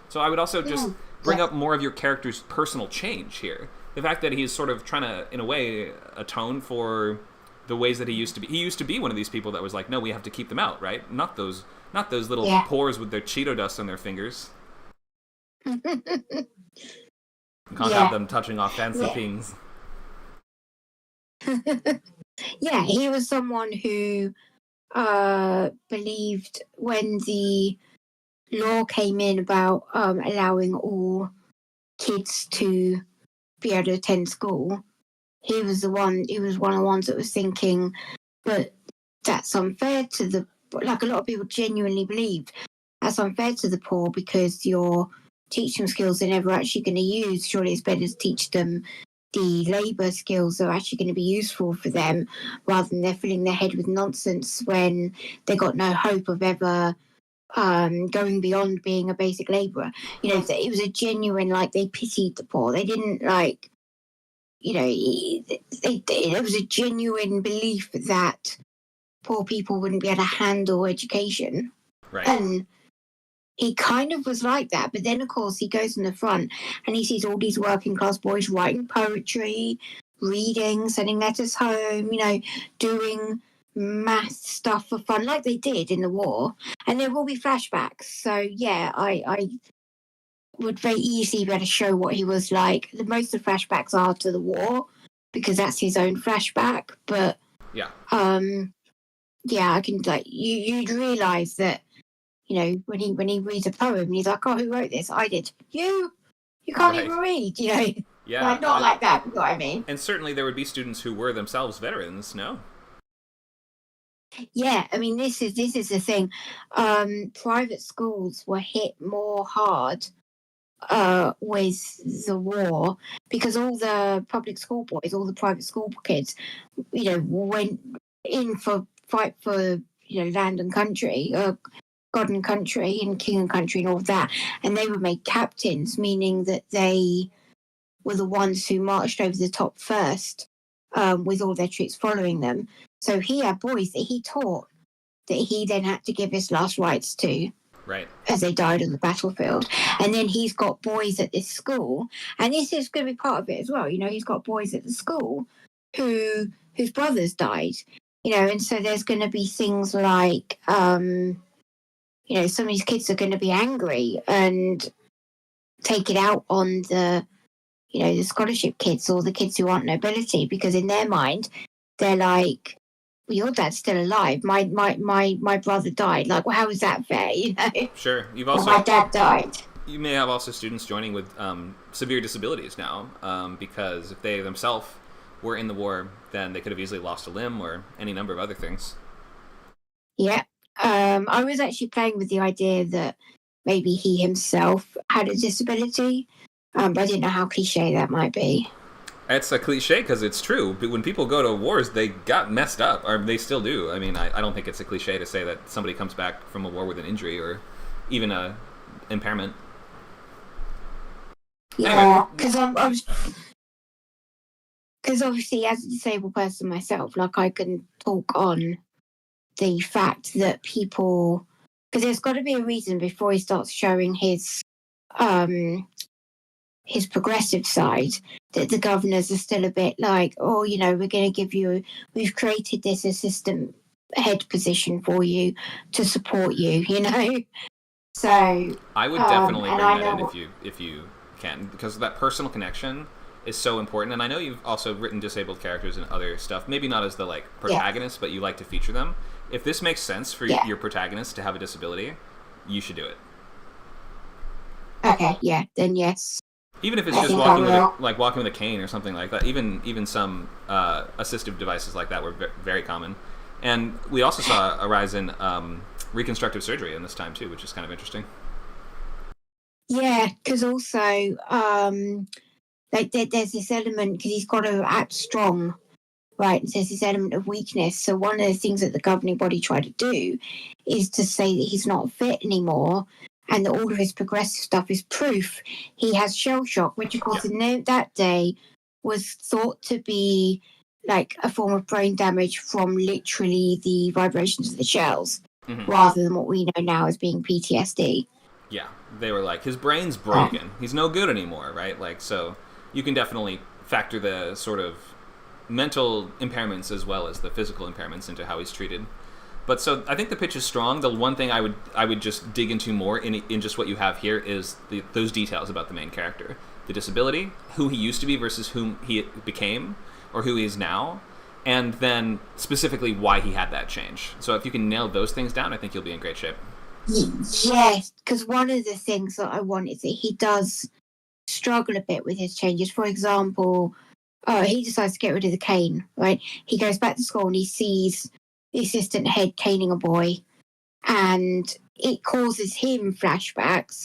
So I would also just bring up more of your character's personal change here. The fact that he's sort of trying to, in a way, atone for the ways that he used to be. He used to be one of these people that was like, no, we have to keep them out, right? Not those little pores with their Cheeto dust on their fingers. Can't have them touching off fancy things. Yeah, he was someone who believed when the law came in about allowing all kids to be able to attend school, he was one of the ones that was thinking, but that's unfair to the, like a lot of people genuinely believe, that's unfair to the poor because you're teaching them skills they're never actually going to use. Surely it's better to teach them the labour skills that are actually going to be useful for them, rather than they're filling their head with nonsense when they got no hope of ever going beyond being a basic labourer. It was a genuine, like, they pitied the poor. They didn't, like, it was a genuine belief that poor people wouldn't be able to handle education. Right. And he kind of was like that, but then of course he goes in the front and he sees all these working class boys writing poetry, reading, sending letters home, doing math stuff for fun like they did in the war. And there will be flashbacks. So yeah, I would very easily be able to show what he was like. The most of the flashbacks are to the war because that's his own flashback. But yeah, I can, like, you'd realise that, when he reads a poem and he's like, oh, who wrote this? I did. You can't even read, Yeah, like, not like that, you know what I mean? And certainly there would be students who were themselves veterans, no? Yeah, I mean, this is the thing. Private schools were hit more hard with the war because all the public school boys, all the private school kids, went in for fight for land and country, God and country, and king and country, and all of that, and they were made captains, meaning that they were the ones who marched over the top first, with all their troops following them. So he had boys that he taught that he then had to give his last rites to. Right. As they died on the battlefield. And then he's got boys at this school, and this is going to be part of it as well. He's got boys at the school whose brothers died, and so there's going to be things like, some of these kids are going to be angry and take it out on the scholarship kids or the kids who aren't nobility, because in their mind, they're like, well, your dad's still alive. My brother died. Like, well, how is that fair? Sure. You've also my dad died. You may have also students joining with severe disabilities now, because if they themselves were in the war, then they could have easily lost a limb or any number of other things. Yeah. I was actually playing with the idea that maybe he himself had a disability, but I didn't know how cliche that might be. It's a cliche because it's true. But when people go to wars, they got messed up, or they still do. I mean, I don't think it's a cliche to say that somebody comes back from a war with an injury or even a impairment. Yeah, because obviously, as a disabled person myself, like, I can talk on the fact that people, because there's got to be a reason before he starts showing his progressive side, that the governors are still a bit like, oh, we're going to we've created this assistant head position for you to support you, So I would definitely bring that in if you can, because that personal connection is so important. And I know you've also written disabled characters and other stuff, maybe not as the protagonist, but you like to feature them. If this makes sense for your protagonist to have a disability, you should do it. Okay, yeah, then yes. Even if it's just walking with a cane or something like that. Even some assistive devices like that were very common. And we also saw a rise in reconstructive surgery in this time too, which is kind of interesting. Yeah, because also, like there's this element because he's got to act strong, right? And there's this element of weakness. So one of the things that the governing body tried to do is to say that he's not fit anymore, and that all of his progressive stuff is proof he has shell shock, which of course in that day was thought to be like a form of brain damage from literally the vibrations of the shells, rather than what we know now as being PTSD. Yeah, they were like, his brain's broken. He's no good anymore, right? Like, so you can definitely factor the sort of mental impairments as well as the physical impairments into how he's treated. But so I think the pitch is strong. The one thing I would just dig into more in just what you have here is those details about the main character. The disability, who he used to be versus whom he became, or who he is now, and then specifically why he had that change. So if you can nail those things down, I think you'll be in great shape. Yes, because one of the things that I want is that he does struggle a bit with his changes. For example, he decides to get rid of the cane, right? He goes back to school and he sees the assistant head caning a boy, and it causes him flashbacks,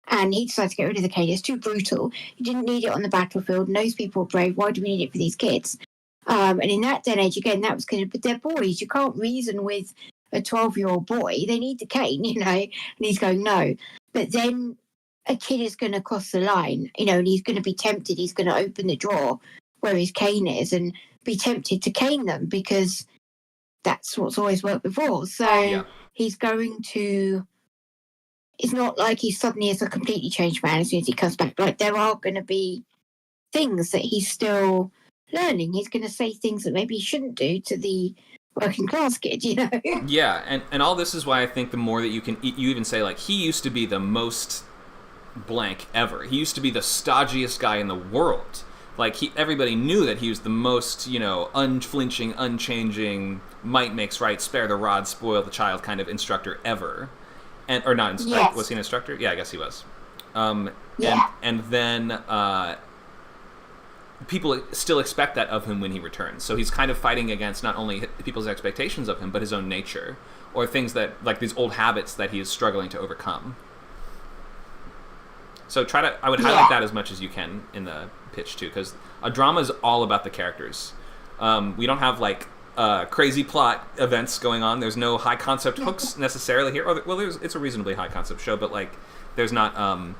and he decides to get rid of the cane. It's too brutal. He didn't need it on the battlefield. Those people are brave. Why do we need it for these kids? And in that day and age, again, that was kind of, but they're boys. You can't reason with a 12-year-old boy. They need the cane, and he's going, no. But then a kid is going to cross the line, and he's going to be tempted. He's going to open the drawer where his cane is and be tempted to cane them because that's what's always worked before. So he's going to, it's not like he suddenly is a completely changed man as soon as he comes back. Like, there are going to be things that he's still learning. He's going to say things that maybe he shouldn't do to the working class kid, Yeah, and all this is why I think the more that you even say, like, he used to be the most blank ever. He used to be the stodgiest guy in the world. Like, everybody knew that he was the most, unflinching, unchanging, might makes right, spare the rod, spoil the child kind of instructor ever. Or not, was he an instructor? Yeah, I guess he was. And then people still expect that of him when he returns. So he's kind of fighting against not only people's expectations of him, but his own nature, or things that, like, these old habits that he is struggling to overcome. So I would highlight that as much as you can in the pitch too, because a drama is all about the characters. We don't have like crazy plot events going on. There's no high concept hooks necessarily here. Well, it's a reasonably high concept show, but like there's not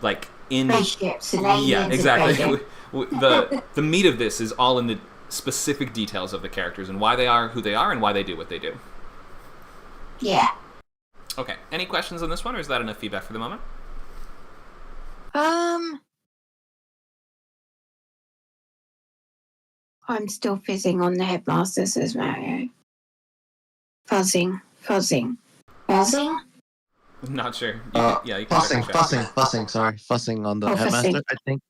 like in spaceships and aliens. Exactly. The meat of this is all in the specific details of the characters and why they are who they are and why they do what they do. Yeah. Okay. Any questions on this one, or is that enough feedback for the moment? I'm still fizzing on the headmaster, says Mario. Fuzzing. I'm not sure. You can fussing. Sorry, fussing on the headmaster. Fussing.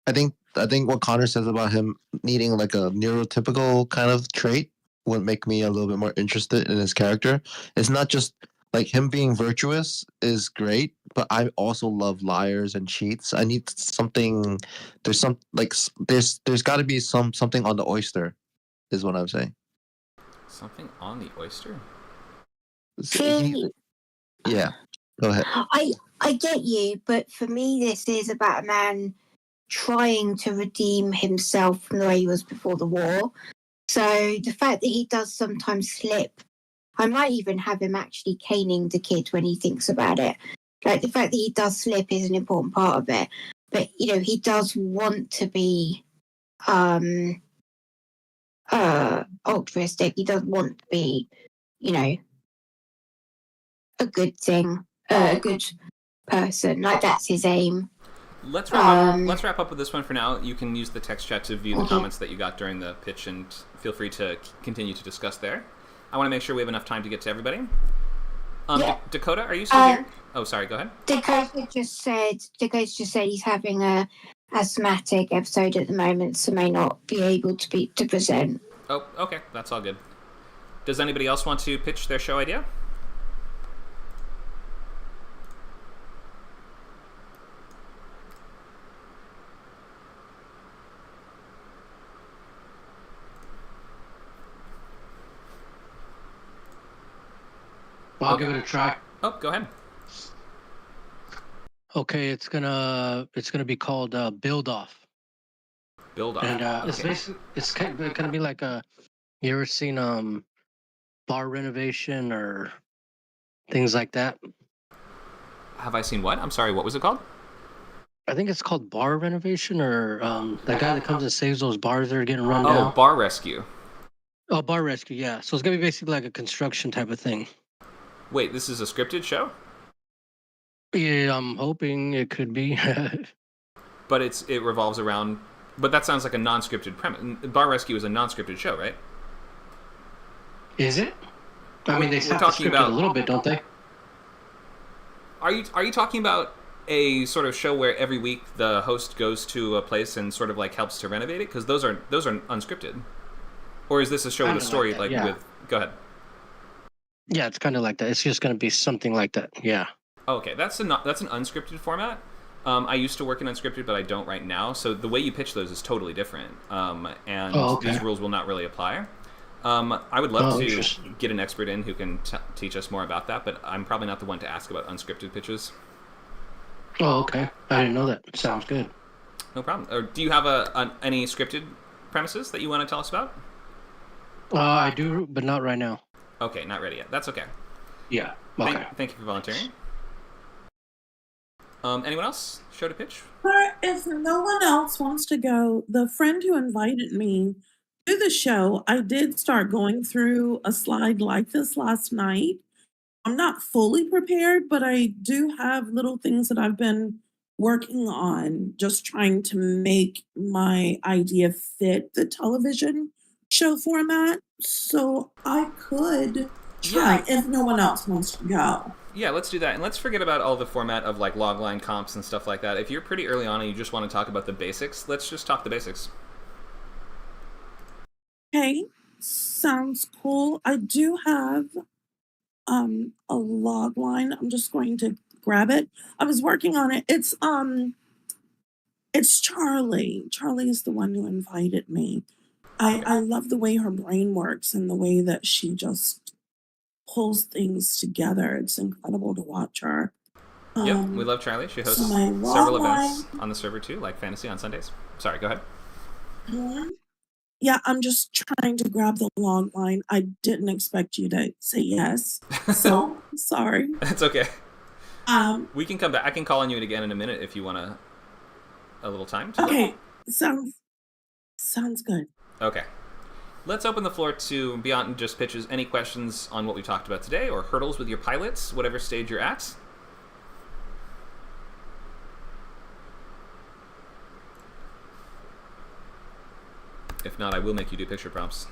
I think what Connor says about him needing like a neurotypical kind of trait would make me a little bit more interested in his character. It's not just like him being virtuous is great, but I also love liars and cheats. I need something. There's got to be something on the oyster, is what I'm saying. Something on the oyster? Yeah, go ahead. I get you, but for me, this is about a man trying to redeem himself from the way he was before the war. So the fact that he does sometimes slip, I might even have him actually caning the kid when he thinks about it. Like, the fact that he does slip is an important part of it. But, he does want to be altruistic. He does want to be, a good thing, a good person. Like, that's his aim. Let's wrap up with this one for now. You can use the text chat to view the comments that you got during the pitch, and feel free to continue to discuss there. I want to make sure we have enough time to get to everybody. Dakota, are you still here? Oh, sorry, go ahead. Dakota just said he's having a asthmatic episode at the moment, so may not be able to present. Oh, okay, that's all good. Does anybody else want to pitch their show idea? I'll give it a try. Oh, go ahead. Okay, it's gonna be called Build Off, Build off. and it's Okay. basically gonna be like a. You ever seen bar renovation or things like that? Have I seen what? I'm sorry. What was it called? I think it's called bar renovation, or the guy that comes and saves those bars that are getting run Oh, down. bar rescue. Oh, bar rescue. Yeah, so it's gonna be basically like a construction type of thing. Wait, this is a scripted show? Yeah, I'm hoping it could be. But it revolves around. But that sounds like a non-scripted premise. Bar Rescue is a non-scripted show, right? Is it? I mean, they We're sound talking scripted about- a little bit, don't they? Are you talking about a sort of show where every week the host goes to a place and sort of like helps to renovate it? Because those are unscripted. Or is this a show with a Kinda story like that, yeah. with? Go ahead. Yeah, it's kind of like that. It's just gonna be something like that. Yeah. Okay, that's an unscripted format. I used to work in unscripted, but I don't right now. So the way you pitch those is totally different, and okay. these rules will not really apply. I would love to interesting. get an expert in who can teach us more about that, but I'm probably not the one to ask about unscripted pitches. Oh, okay. I didn't know that. Sounds good. No problem. Or do you have any scripted premises that you want to tell us about? I do, but not right now. Okay, not ready yet. That's okay. Yeah. Okay. Thank you for volunteering. Anyone else? Show to pitch? But if no one else wants to go, the friend who invited me to the show, I did start going through a slide like this last night. I'm not fully prepared, but I do have little things that I've been working on, just trying to make my idea fit the television show format. So I could try if no one else wants to go. Yeah, let's do that. And let's forget about all the format of like logline comps and stuff like that. If you're pretty early on and you just want to talk about the basics, let's just talk the basics. Okay, sounds cool. I do have a log line. I'm just going to grab it. I was working on it. It's Charlie. Charlie is the one who invited me. I love the way her brain works and the way that she just pulls things together. It's incredible to watch her. Yep, we love Charlie. She hosts so my several log events on the server too, like Fantasy on Sundays. Sorry, go ahead. line. Yeah, I'm just trying to grab the log line. I didn't expect you to say yes. So sorry. That's okay. Um, We can come back. I can call on you again in a minute if you want a little time. okay. Sounds good. Okay. Let's open the floor to Beyond Just Pitches. Any questions on what we talked about today or hurdles with your pilots, whatever stage you're at? If not, I will make you do picture prompts.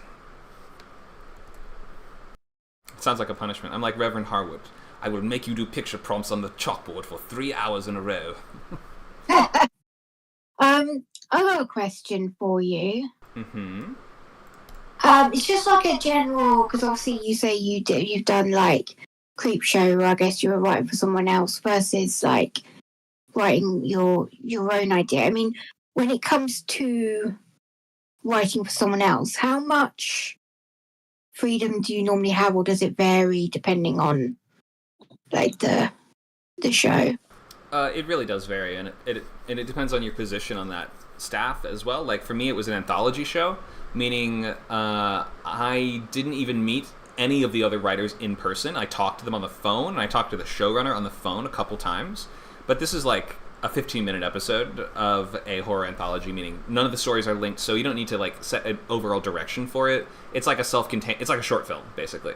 It sounds like a punishment. I'm like Reverend Harwood. I will make you do picture prompts on the chalkboard for 3 hours in a row. I have a question for you. Mm-hmm. It's just like a general, because obviously you say you've done like creep show. I guess you were writing for someone else versus like writing your own idea. I mean, when it comes to writing for someone else, how much freedom do you normally have, or does it vary depending on like the show? It really does vary, and it depends on your position on that staff as well. Like for me, it was an anthology show, meaning I didn't even meet any of the other writers in person. I talked to them on the phone, and I talked to the showrunner on the phone a couple times. But this is like a 15-minute episode of a horror anthology, meaning none of the stories are linked, so you don't need to like set an overall direction for it. It's like a self-contained, it's like a short film, basically.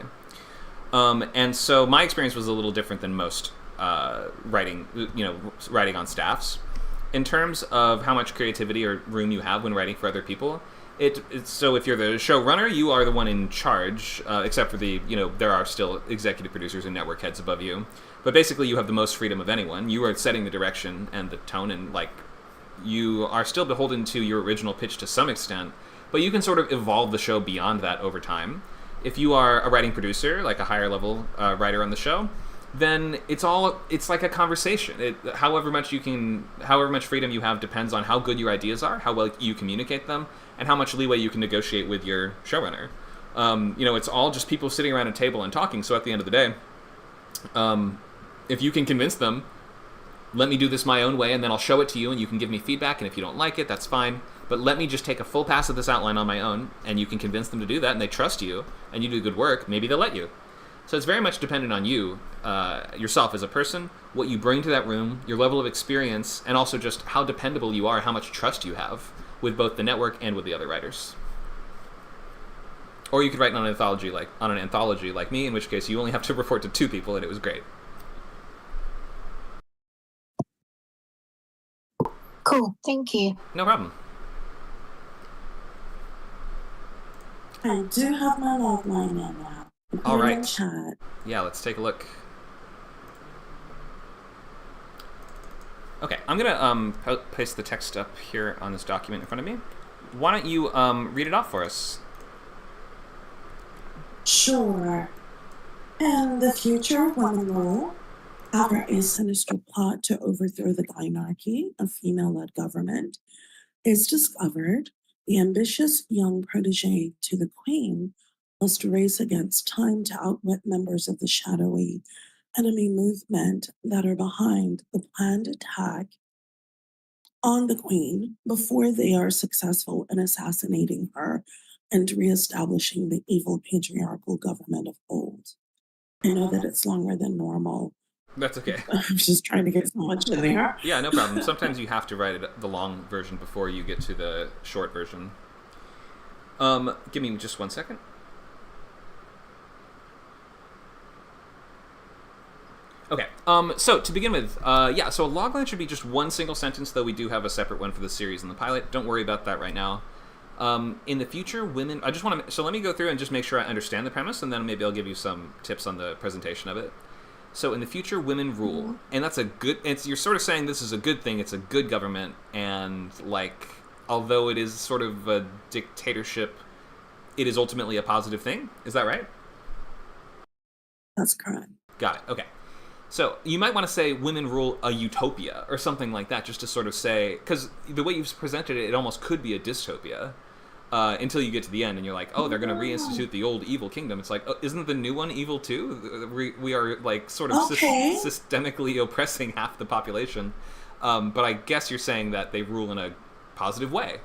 And so my experience was a little different than most writing on staffs. In terms of how much creativity or room you have when writing for other people, so if you're the showrunner, you are the one in charge, except for there are still executive producers and network heads above you. But basically, you have the most freedom of anyone. You are setting the direction and the tone, and like you are still beholden to your original pitch to some extent, but you can sort of evolve the show beyond that over time. If you are a writing producer, like a higher level writer on the show, then it's like a conversation. However much freedom you have depends on how good your ideas are, how well you communicate them, and how much leeway you can negotiate with your showrunner. It's all just people sitting around a table and talking. So at the end of the day, If you can convince them, let me do this my own way, and then I'll show it to you, and you can give me feedback, and if you don't like it, that's fine. But let me just take a full pass of this outline on my own, and you can convince them to do that, and they trust you, and you do good work, maybe they'll let you. So it's very much dependent on you, yourself as a person, what you bring to that room, your level of experience, and also just how dependable you are, how much trust you have with both the network and with the other writers. Or you could write on an anthology like me, in which case you only have to report to 2 people, and it was great. Cool, thank you. No problem. I do have my logline in now. All right. In chat. Yeah, let's take a look. Okay, I'm gonna paste the text up here on this document in front of me. Why don't you read it off for us? Sure. In the future of women rule, after a sinister plot to overthrow the dynarchy, a female-led government, is discovered, the ambitious young protege to the queen must race against time to outwit members of the shadowy enemy movement that are behind the planned attack on the queen before they are successful in assassinating her and reestablishing the evil patriarchal government of old. I know that it's longer than normal. That's okay. I'm just trying to get so much in there. Yeah, no problem. Sometimes you have to write the long version before you get to the short version. Give me just 1 second. Okay, so to begin with, so a logline should be just one single sentence, though we do have a separate one for the series and the pilot. Don't worry about that right now. In the future, women... I just want to... So let me go through and just make sure I understand the premise, and then maybe I'll give you some tips on the presentation of it. So in the future, women rule, and that's a good... You're sort of saying this is a good thing, it's a good government, and, like, although it is sort of a dictatorship, it is ultimately a positive thing? Is that right? That's correct. Got it, okay. So you might want to say women rule a utopia, or something like that, just to sort of say... Because the way you've presented it, it almost could be a dystopia. Until you get to the end and you're like, oh, they're going to reinstitute the old evil kingdom. It's like, oh, isn't the new one evil too? We are like sort of systemically oppressing half the population. But I guess you're saying that they rule in a positive way.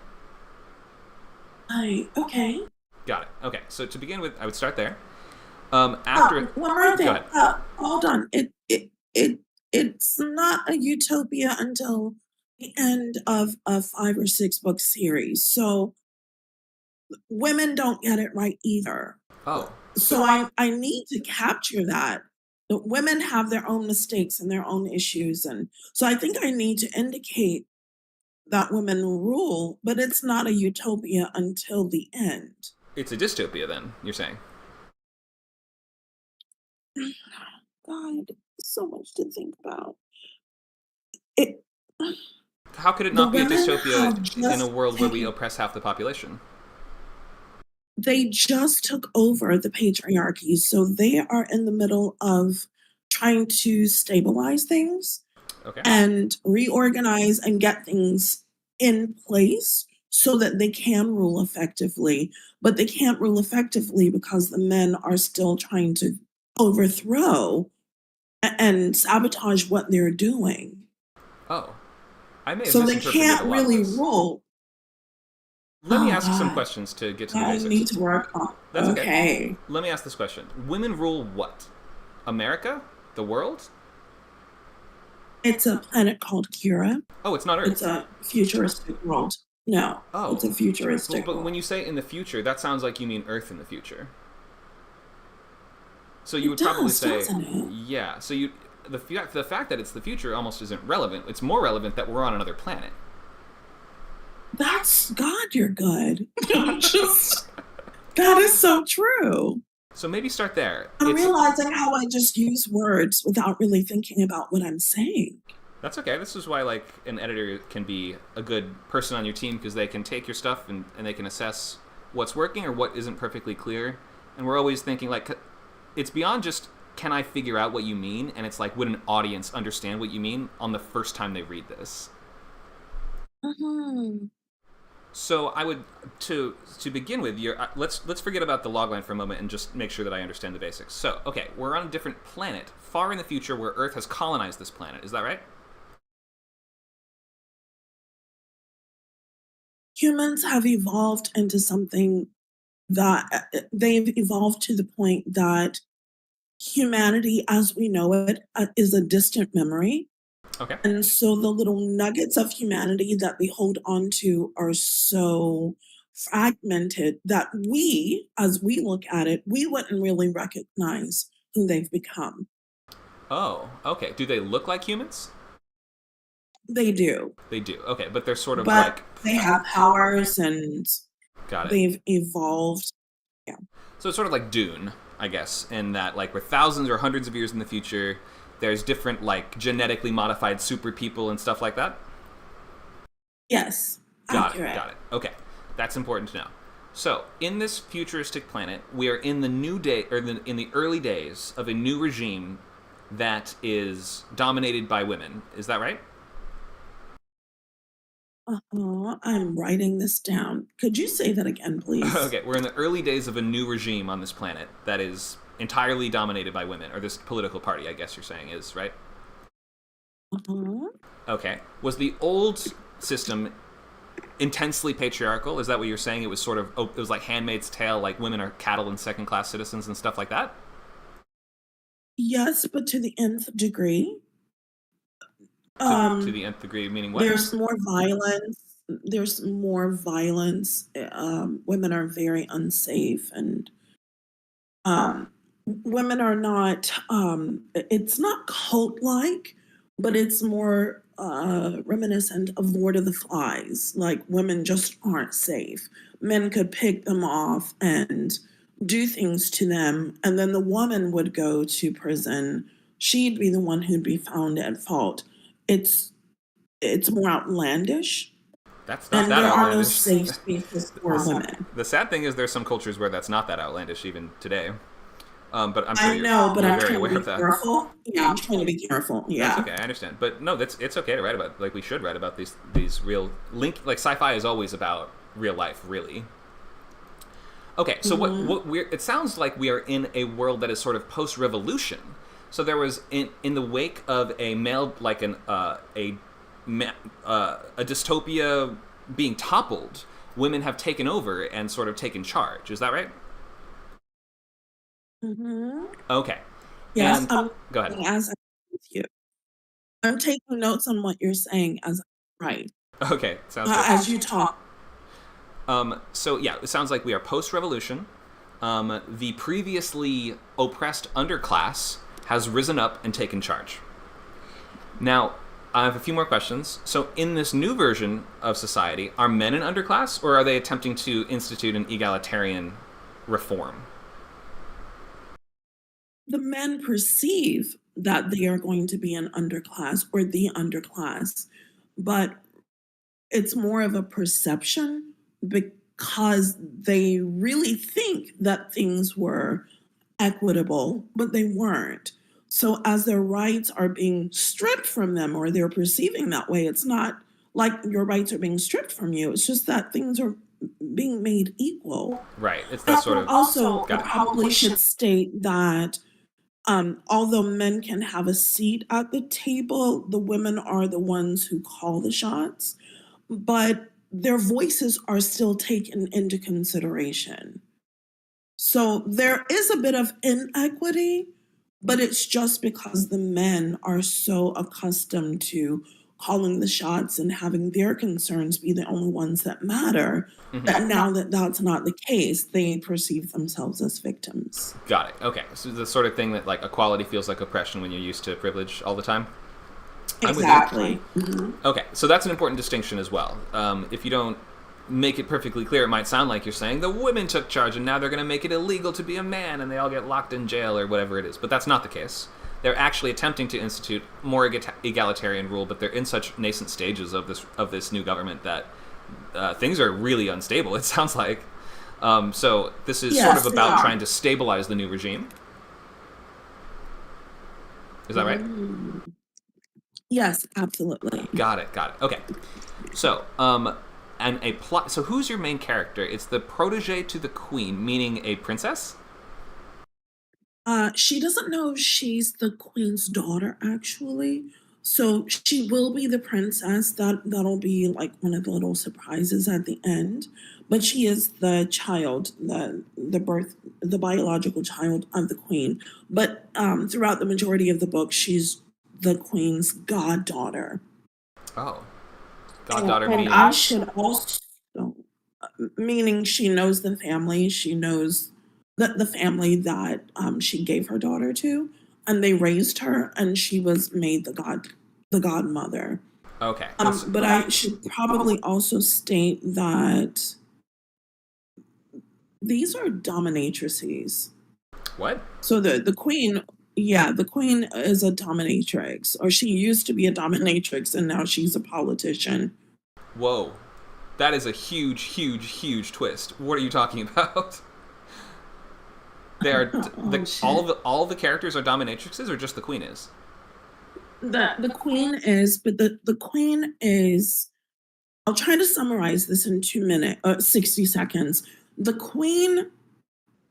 Okay. Got it. Okay, so to begin with, I would start there. After one more thing. Hold on. It's not a utopia until the end of a 5 or 6 book series. So women don't get it right either. Oh. So I need to capture that. The women have their own mistakes and their own issues. And so I think I need to indicate that women rule, but it's not a utopia until the end. It's a dystopia then, you're saying? God, so much to think about. How could it not be a dystopia in a world where we oppress half the population? They just took over the patriarchy, so they are in the middle of trying to stabilize things and reorganize and get things in place so that they can rule effectively. But they can't rule effectively because the men are still trying to overthrow and sabotage what they're doing. Oh, I may have so they misinterpreted can't a lot really of this. rule. Let me ask some questions to get to the basics. I need to work on. That's okay. Let me ask this question: women rule what? America? The world? It's a planet called Kira. Oh, it's not Earth. It's a futuristic world. No. Oh, it's a futuristic. But when you say in the future, that sounds like you mean Earth in the future. So you would probably say, yeah. So the fact that it's the future almost isn't relevant. It's more relevant that we're on another planet. That's God. You're good. That is so true. So maybe start there. I'm realizing how I just use words without really thinking about what I'm saying. That's okay. This is why like an editor can be a good person on your team, because they can take your stuff and they can assess what's working or what isn't perfectly clear. And we're always thinking like, it's beyond just, can I figure out what you mean? And it's like, would an audience understand what you mean on the first time they read this? Mm-hmm. So I would to begin with. Let's forget about the logline for a moment and just make sure that I understand the basics. So okay, we're on a different planet, far in the future, where Earth has colonized this planet. Is that right? Humans have evolved into something that they've evolved to the point that humanity as we know it is a distant memory. Okay. And so the little nuggets of humanity that we hold on to are so fragmented that we, as we look at it, we wouldn't really recognize who they've become. Oh, okay. Do they look like humans? They do. They do. Okay, but they're sort of But like they have powers and got it. they've evolved. Yeah. So it's sort of like Dune, I guess, in that like we're thousands or hundreds of years in the future. There's different like genetically modified super people and stuff like that. Yes. Accurate. Got it. Okay, that's important to know. So in this futuristic planet, we are in the new day or in the early days of a new regime that is dominated by women. Is that right? I'm writing this down. Could you say that again, please? Okay, we're in the early days of a new regime on this planet that is entirely dominated by women, or this political party, I guess you're saying is, right? Uh-huh. Okay. Was the old system intensely patriarchal? Is that what you're saying? It was sort of, it was like Handmaid's Tale, like women are cattle and second-class citizens and stuff like that? Yes, but to the nth degree. To the nth degree, meaning what? There's more violence. There's more violence. Women are very unsafe, and women are not. It's not cult-like, but it's more reminiscent of Lord of the Flies. Like women just aren't safe. Men could pick them off and do things to them, and then the woman would go to prison. She'd be the one who'd be found at fault. It's more outlandish. That's not And that there are no outlandish. safe spaces for women. The sad thing is there's some cultures where that's not that outlandish even today. But I'm sure I know, but you're I'm very trying aware to be of that. careful. Yeah, I'm trying to be careful. Yeah. That's okay, I understand. But no, it's okay to write about. Like we should write about these real like sci-fi is always about real life, really. Okay, so what we're it sounds like we are in a world that is sort of post-revolution. So there was in the wake of a male like a dystopia being toppled, women have taken over and sort of taken charge. Is that right? Okay. Yes, And, go ahead. as I'm with you. I'm taking notes on what you're saying as right. Okay, sounds good. As you talk. So yeah, it sounds like we are post-revolution. The previously oppressed underclass has risen up and taken charge. Now, I have a few more questions. So in this new version of society, are men an underclass, or are they attempting to institute an egalitarian reform? The men perceive that they are going to be an underclass or the underclass, but it's more of a perception because they really think that things were equitable, but they weren't. So as their rights are being stripped from them or they're perceiving that way, it's not like your rights are being stripped from you. It's just that things are being made equal. Right. It's that sort of. Also, I probably should state that although men can have a seat at the table, the women are the ones who call the shots, but their voices are still taken into consideration. So there is a bit of inequity, but it's just because the men are so accustomed to calling the shots and having their concerns be the only ones that matter, that now that that's not the case, they perceive themselves as victims. Got it. Okay. So the sort of thing that like equality feels like oppression when you're used to privilege all the time? Exactly. Okay. So that's an important distinction as well. If you don't make it perfectly clear, it might sound like you're saying the women took charge and now they're going to make it illegal to be a man and they all get locked in jail or whatever it is. But that's not the case. They're actually attempting to institute more egalitarian rule, but they're in such nascent stages of this new government that things are really unstable, it sounds like. So this is sort of about trying to stabilize the new regime. Is that right? Yes, absolutely. Got it. Okay. So, and a plot. So who's your main character? It's the protege to the queen, meaning a princess? She doesn't know she's the queen's daughter, actually. So she will be the princess. That'll be like one of the little surprises at the end. But she is the child, the biological child of the queen. But throughout the majority of the book, she's the queen's goddaughter. Oh. Goddaughter And meaning... I should also, meaning she knows the family. She knows the family that she gave her daughter to, and they raised her, and she was made the godmother. Okay. But I should probably also state that these are dominatrices. What? So the queen, the queen is a dominatrix, or she used to be a dominatrix, and now she's a politician. Whoa. That is a huge, huge, huge twist. What are you talking about? They are all the characters are dominatrixes, or just the queen is? The queen is, but the queen is. I'll try to summarize this in 60 seconds. The queen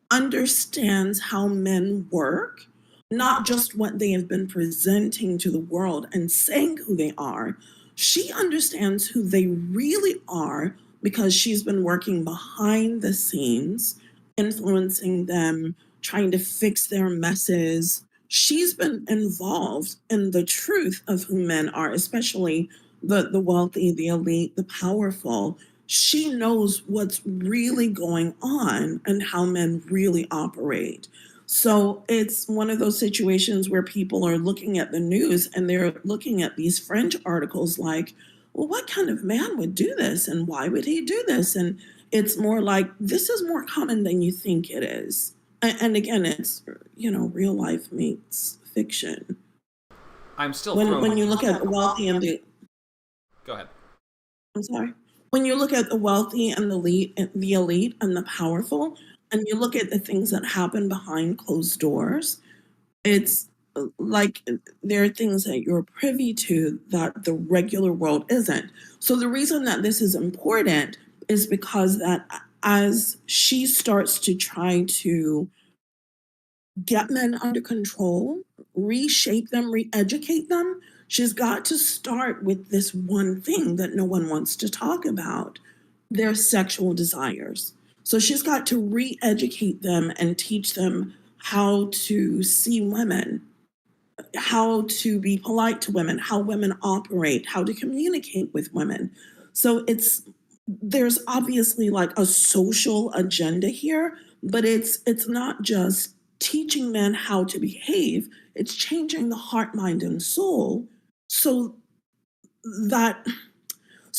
understands how men work, not just what they have been presenting to the world and saying who they are. She understands who they really are because she's been working behind the scenes, influencing them, trying to fix their messes. She's been involved in the truth of who men are, especially the wealthy, the elite, the powerful. She knows what's really going on and how men really operate. So it's one of those situations where people are looking at the news and they're looking at these French articles like, well, what kind of man would do this? And why would he do this? And it's more like, this is more common than you think it is. And again, it's, real life meets fiction. I'm still when you look at the wealthy and the... Go ahead. I'm sorry. When you look at the wealthy and the elite and the powerful, and you look at the things that happen behind closed doors, it's like there are things that you're privy to that the regular world isn't. So the reason that this is important is because that as she starts to try to get men under control, reshape them, re-educate them, she's got to start with this one thing that no one wants to talk about, their sexual desires. So she's got to re-educate them and teach them how to see women, how to be polite to women, how women operate, how to communicate with women. So there's obviously like a social agenda here, but it's not just teaching men how to behave, it's changing the heart, mind, and soul so that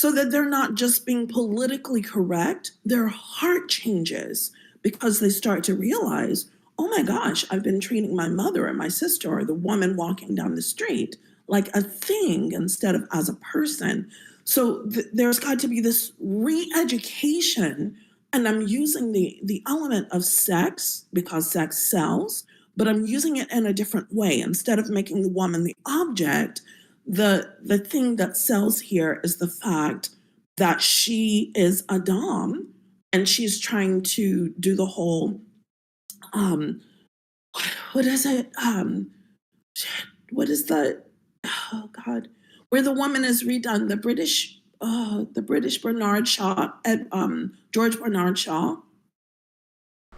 they're not just being politically correct, their heart changes because they start to realize, oh my gosh, I've been treating my mother or my sister or the woman walking down the street like a thing instead of as a person. So there's got to be this re-education, and I'm using the element of sex because sex sells, but I'm using it in a different way. Instead of making the woman the object, the thing that sells here is the fact that she is a dom and she's trying to do the whole what is it? What is the where the woman is redone, the British Bernard Shaw at George Bernard Shaw.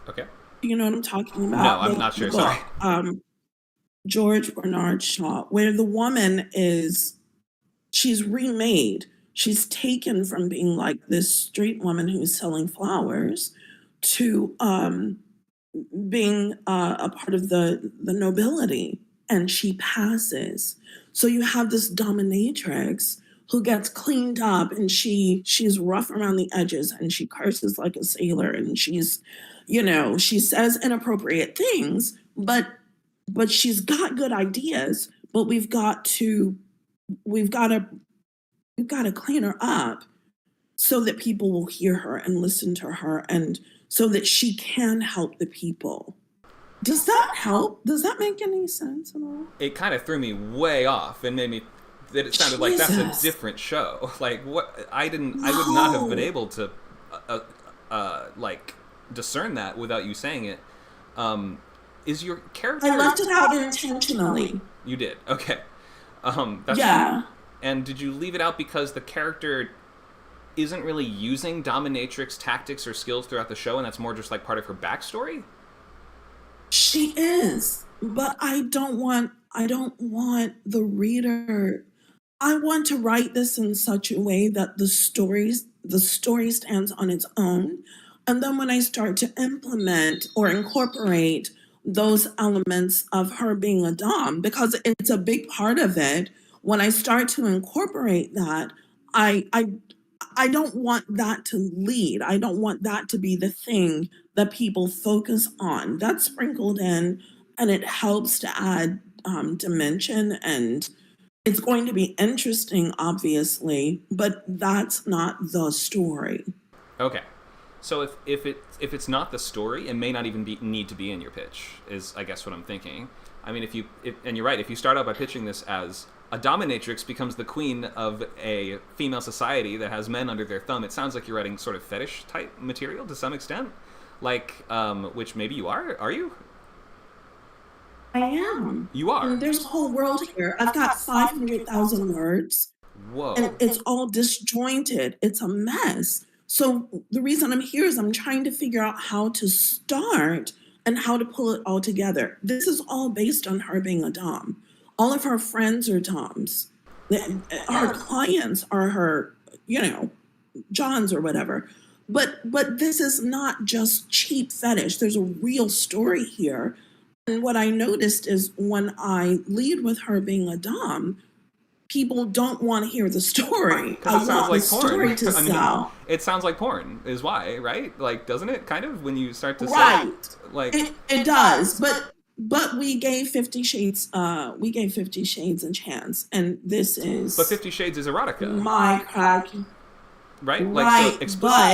Okay. You know what I'm talking about? No, I'm not sure. Sorry. George Bernard Shaw, where the woman she's remade. She's taken from being like this street woman who's selling flowers to being a part of the nobility, and she passes. So you have this dominatrix who gets cleaned up, and she's rough around the edges, and she curses like a sailor, and she says inappropriate things, but she's got good ideas. But we've got to clean her up so that people will hear her and listen to her, and so that she can help the people. Does that help? Does that make any sense at all? It kind of threw me way off and made me that it sounded like that's a Jesus. different show. Like, what? I would not have been able to, like, discern that without you saying it. Is your character? I left it out intentionally. You did. Okay. That's Yeah. And did you leave it out because the character isn't really using dominatrix tactics or skills throughout the show, and that's more just like part of her backstory? She is, but I don't want the reader. I want to write this in such a way that the story stands on its own. And then when I start to implement or incorporate those elements of her being a dom, because it's a big part of it, when I start to incorporate that, I don't want that to lead. I don't want that to be the thing that people focus on. That's sprinkled in, and it helps to add dimension, and it's going to be interesting, obviously, but that's not the story. Okay. So if it's not the story, it may not even need to be in your pitch, is I guess what I'm thinking. I mean, and you're right, if you start out by pitching this as a dominatrix becomes the queen of a female society that has men under their thumb, it sounds like you're writing sort of fetish type material to some extent, like which maybe you are you? I am. You are. And there's a whole world here. I've got 500,000 words. Whoa. And it's all disjointed. It's a mess. So the reason I'm here is I'm trying to figure out how to start and how to pull it all together. This is all based on her being a dom. All of her friends are doms. Her clients are her, Johns or whatever. But this is not just cheap fetish. There's a real story here. And what I noticed is when I lead with her being a dom, people don't want to hear the story. Because it sounds like porn. Story to sell. It sounds like porn is why, right? Like, doesn't it kind of when you start to right. say, like it does, but we gave 50 Shades a chance, and this is. But 50 Shades is erotica. My crack. Right? Like, right, so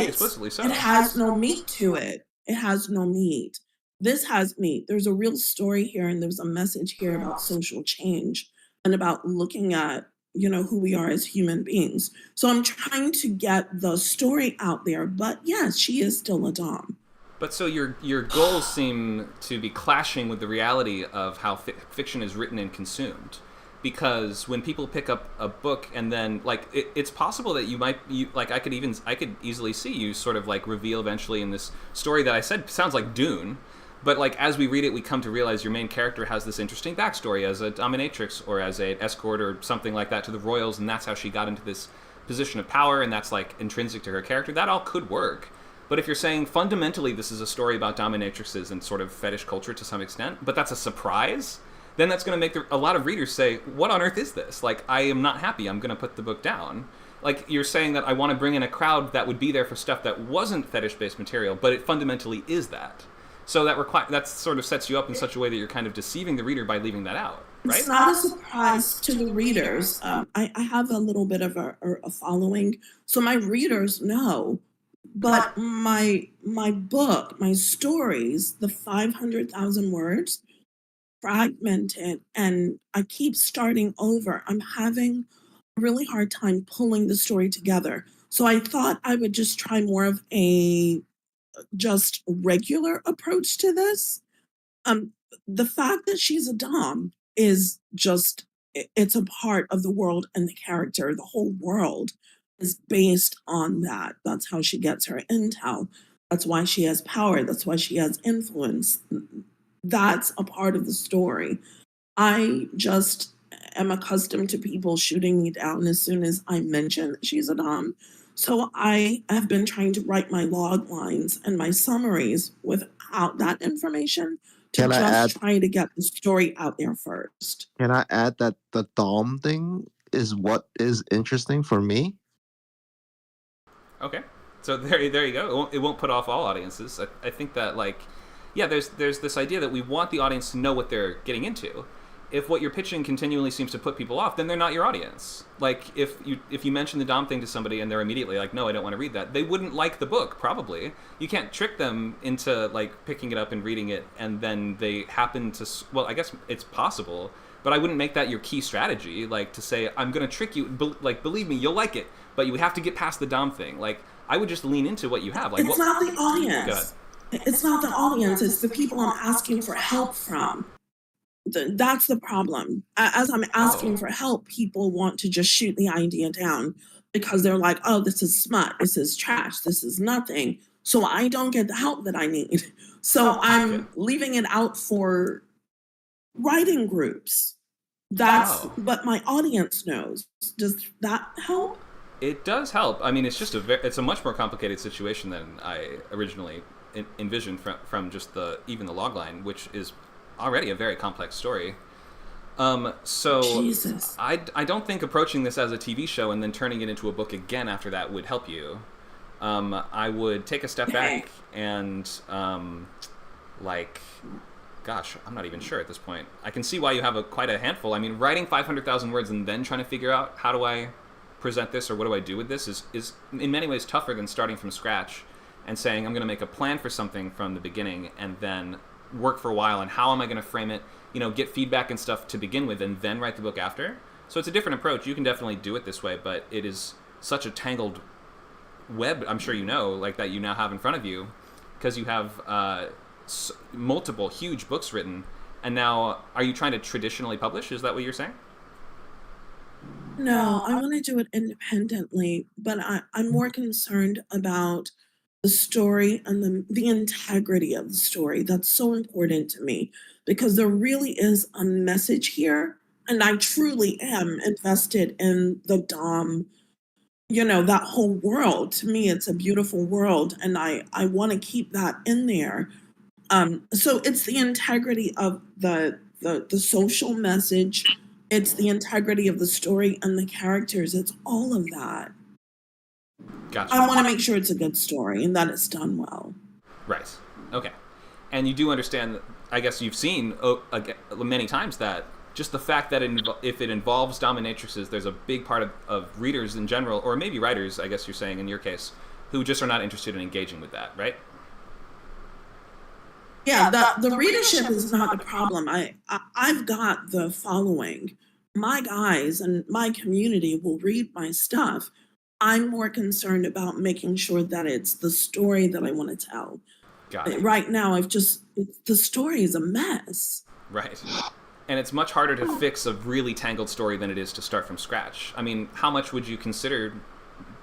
explicitly so. It has no meat to it. It has no meat. This has meat. There's a real story here, and there's a message here about social change and about looking at, who we are as human beings. So I'm trying to get the story out there, but yes, she is still a dom. But so your goals seem to be clashing with the reality of how fiction is written and consumed. Because when people pick up a book and then, like, it's possible that I could easily see you sort of like reveal eventually in this story that I said sounds like Dune. But like as we read it, we come to realize your main character has this interesting backstory as a dominatrix or as an escort or something like that to the royals, and that's how she got into this position of power, and that's like intrinsic to her character. That all could work. But if you're saying fundamentally this is a story about dominatrixes and sort of fetish culture to some extent, but that's a surprise, then that's going to make a lot of readers say, what on earth is this? Like, I am not happy. I'm going to put the book down. Like, you're saying that I want to bring in a crowd that would be there for stuff that wasn't fetish-based material, but it fundamentally is that. So that sort of sets you up in such a way that you're kind of deceiving the reader by leaving that out, right? It's not a surprise to the readers. I have a little bit of a following, so my readers know. But my book, my stories, the 500,000 words, fragmented, and I keep starting over. I'm having a really hard time pulling the story together. So I thought I would just try more of a just regular approach to this. The fact that she's a dom is just, it's a part of the world and the character. The whole world is based on that. That's how she gets her intel. That's why she has power. That's why she has influence. That's a part of the story. I just am accustomed to people shooting me down as soon as I mention that she's a dom. So I have been trying to write my log lines and my summaries without that information. Trying to get the story out there first. Can I add that the dom thing is what is interesting for me? Okay, so there you go. It won't put off all audiences. I think that, like, yeah, there's this idea that we want the audience to know what they're getting into. If what you're pitching continually seems to put people off, then they're not your audience. Like, if you mention the dom thing to somebody and they're immediately like, no, I don't want to read that, they wouldn't like the book, probably. You can't trick them into, like, picking it up and reading it, and then they happen to, well, I guess it's possible, But I wouldn't make that your key strategy, like to say, I'm going to trick you, believe me, you'll like it, but you have to get past the Dom thing. Like, I would just lean into what you have. Like, It's not the audience. It's not the audience. It's the people I'm asking for help from. That's the problem. As I'm asking for help, people want to just shoot the idea down because they're like, oh, this is smut. This is trash. This is nothing. So I don't get the help that I need. So I'm leaving it out for writing groups. That's what my audience knows. Does that help? It does help. I mean, it's just it's a much more complicated situation than I originally envisioned from just even the logline, which is already a very complex story. So Jesus. I don't think approaching this as a TV show and then turning it into a book again after that would help you. I would take a step back and gosh, I'm not even sure at this point. I can see why you have quite a handful. I mean, writing 500,000 words and then trying to figure out how do I present this or what do I do with this is in many ways tougher than starting from scratch and saying I'm going to make a plan for something from the beginning and then work for a while and how am I going to frame it, get feedback and stuff to begin with and then write the book after. So it's a different approach. You can definitely do it this way, but it is such a tangled web, I'm sure that you now have in front of you because you have multiple huge books written. And now, are you trying to traditionally publish? Is that what you're saying? No, I want to do it independently, but I'm more concerned about the story and the integrity of the story. That's so important to me because there really is a message here, and I truly am invested in the Dom, that whole world. To me, it's a beautiful world, and I want to keep that in there. So it's the integrity of the social message. It's the integrity of the story and the characters. It's all of that. Gotcha. I want to make sure it's a good story and that it's done well. Right. Okay. And you do understand, I guess you've seen many times that just the fact that if it involves dominatrixes, there's a big part of readers in general, or maybe writers, I guess you're saying in your case, who just are not interested in engaging with that, right? Yeah, the readership is not the problem. I've got the following. My guys and my community will read my stuff. I'm more concerned about making sure that it's the story that I want to tell. Got it. Right now, the story is a mess. Right. And it's much harder to fix a really tangled story than it is to start from scratch. I mean, how much would you consider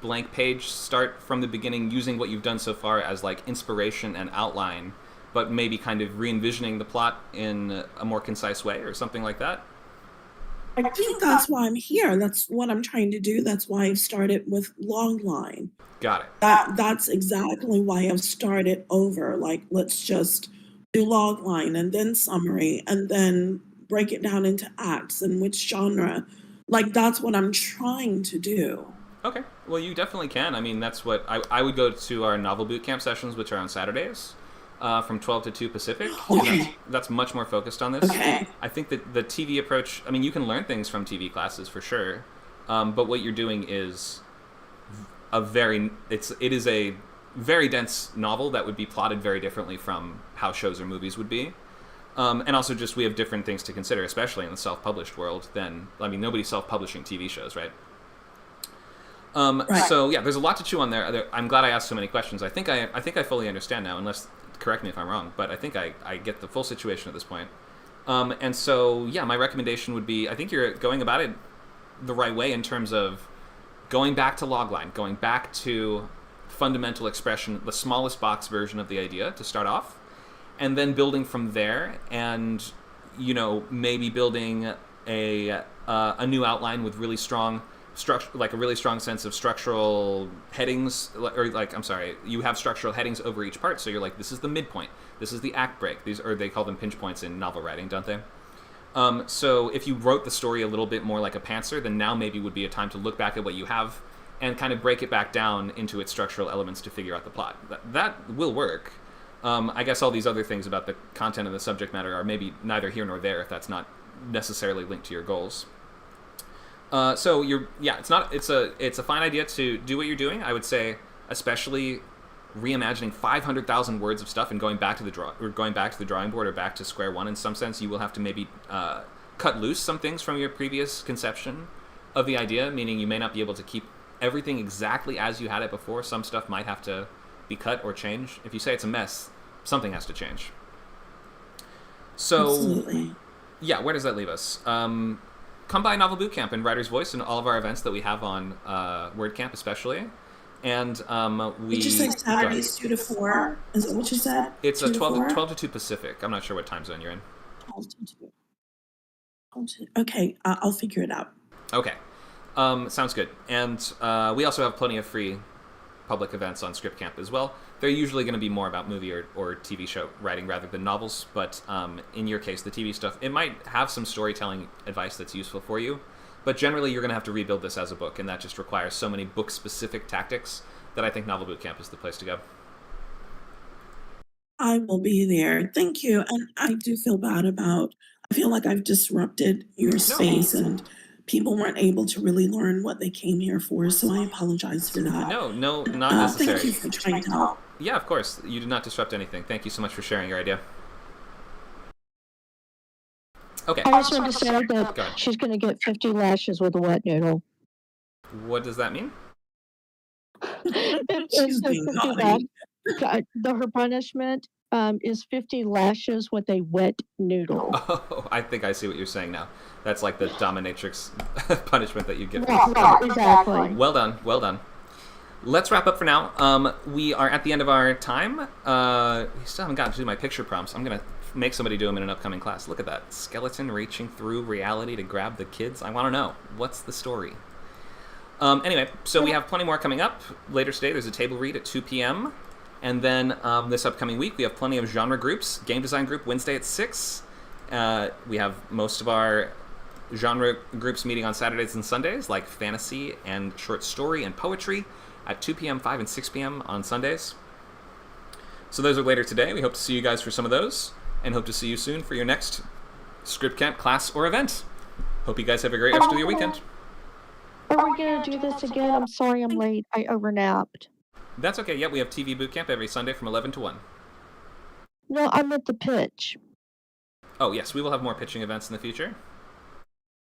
blank page, start from the beginning, using what you've done so far as like inspiration and outline, but maybe kind of re-envisioning the plot in a more concise way or something like that? I think that's why I'm here. That's what I'm trying to do. That's why I've started with logline. Got it. That's exactly why I've started over. Like, let's just do logline and then summary and then break it down into acts and which genre. Like, that's what I'm trying to do. Okay. Well, you definitely can. I mean, that's what I would go to our novel boot camp sessions, which are on Saturdays. From 12 to 2 Pacific. Okay. That's much more focused on this. Okay. I think that the TV approach, I mean, you can learn things from TV classes for sure, but what you're doing is it is a very dense novel that would be plotted very differently from how shows or movies would be. And also just we have different things to consider, especially in the self-published world nobody's self-publishing TV shows, right? Right. So yeah, there's a lot to chew on there. I'm glad I asked so many questions. I think I fully understand now, unless correct me if I'm wrong, but I think I get the full situation at this point. And so, yeah, my recommendation would be, I think you're going about it the right way in terms of going back to logline, going back to fundamental expression, the smallest box version of the idea to start off, and then building from there and, maybe building a new outline with really strong structure, like a really strong sense of structural headings, you have structural headings over each part, so you're like, this is the midpoint, this is the act break, they call them pinch points in novel writing, don't they? So if you wrote the story a little bit more like a pantser, then now maybe would be a time to look back at what you have and kind of break it back down into its structural elements to figure out the plot. That will work. I guess all these other things about the content and the subject matter are maybe neither here nor there if that's not necessarily linked to your goals. It's a fine idea to do what you're doing. I would say, especially reimagining 500,000 words of stuff and going back to the drawing board or back to square one. In some sense, you will have to maybe cut loose some things from your previous conception of the idea, meaning you may not be able to keep everything exactly as you had it before. Some stuff might have to be cut or change. If you say it's a mess, something has to change. So, Absolutely. yeah, where does that leave us? Come by Novel Bootcamp and Writer's Voice and all of our events that we have on WordCamp especially. And we... Did you say Saturdays 2 to 4? Is that what you said? It's 2 a to 12 4? to 2 Pacific. I'm not sure what time zone you're in. 12 to 2. Okay, I'll figure it out. Okay. Sounds good. And we also have plenty of free public events on Script Camp as well. They're usually going to be more about movie or TV show writing rather than novels, but in your case, the TV stuff, it might have some storytelling advice that's useful for you, but generally you're going to have to rebuild this as a book, and that just requires so many book-specific tactics that I think Novel Bootcamp is the place to go. I will be there. Thank you. And I do feel bad about, I feel like I've disrupted your space and people weren't able to really learn what they came here for, so I apologize for that. No, not necessary. Thank you for trying to help. Yeah, of course. You did not disrupt anything. Thank you so much for sharing your idea. Okay. I just wanted to say that she's going to get 50 lashes with a wet noodle. What does that mean? She's being naughty. Her punishment is 50 lashes with a wet noodle. Oh, I think I see what you're saying now. That's like the dominatrix punishment that you get. Yeah, exactly. Well done, well done. Let's wrap up for now. We are at the end of our time. We still haven't gotten to do my picture prompts. I'm going to make somebody do them in an upcoming class. Look at that. Skeleton reaching through reality to grab the kids. I want to know. What's the story? Anyway, so we have plenty more coming up. Later today, there's a table read at 2 p.m. And then this upcoming week, we have plenty of genre groups. Game design group Wednesday at 6. We have most of our genre groups meeting on Saturdays and Sundays, like fantasy and short story and poetry at 2 p.m., 5 and 6 p.m. on Sundays. So those are later today. We hope to see you guys for some of those, and hope to see you soon for your next Script Camp class or event. Hope you guys have a great rest of your weekend. Are we going to do this again? I'm sorry I'm late. I overnapped. That's okay. Yeah, we have TV Bootcamp every Sunday from 11 to 1. No, I meant the pitch. Oh, yes, we will have more pitching events in the future.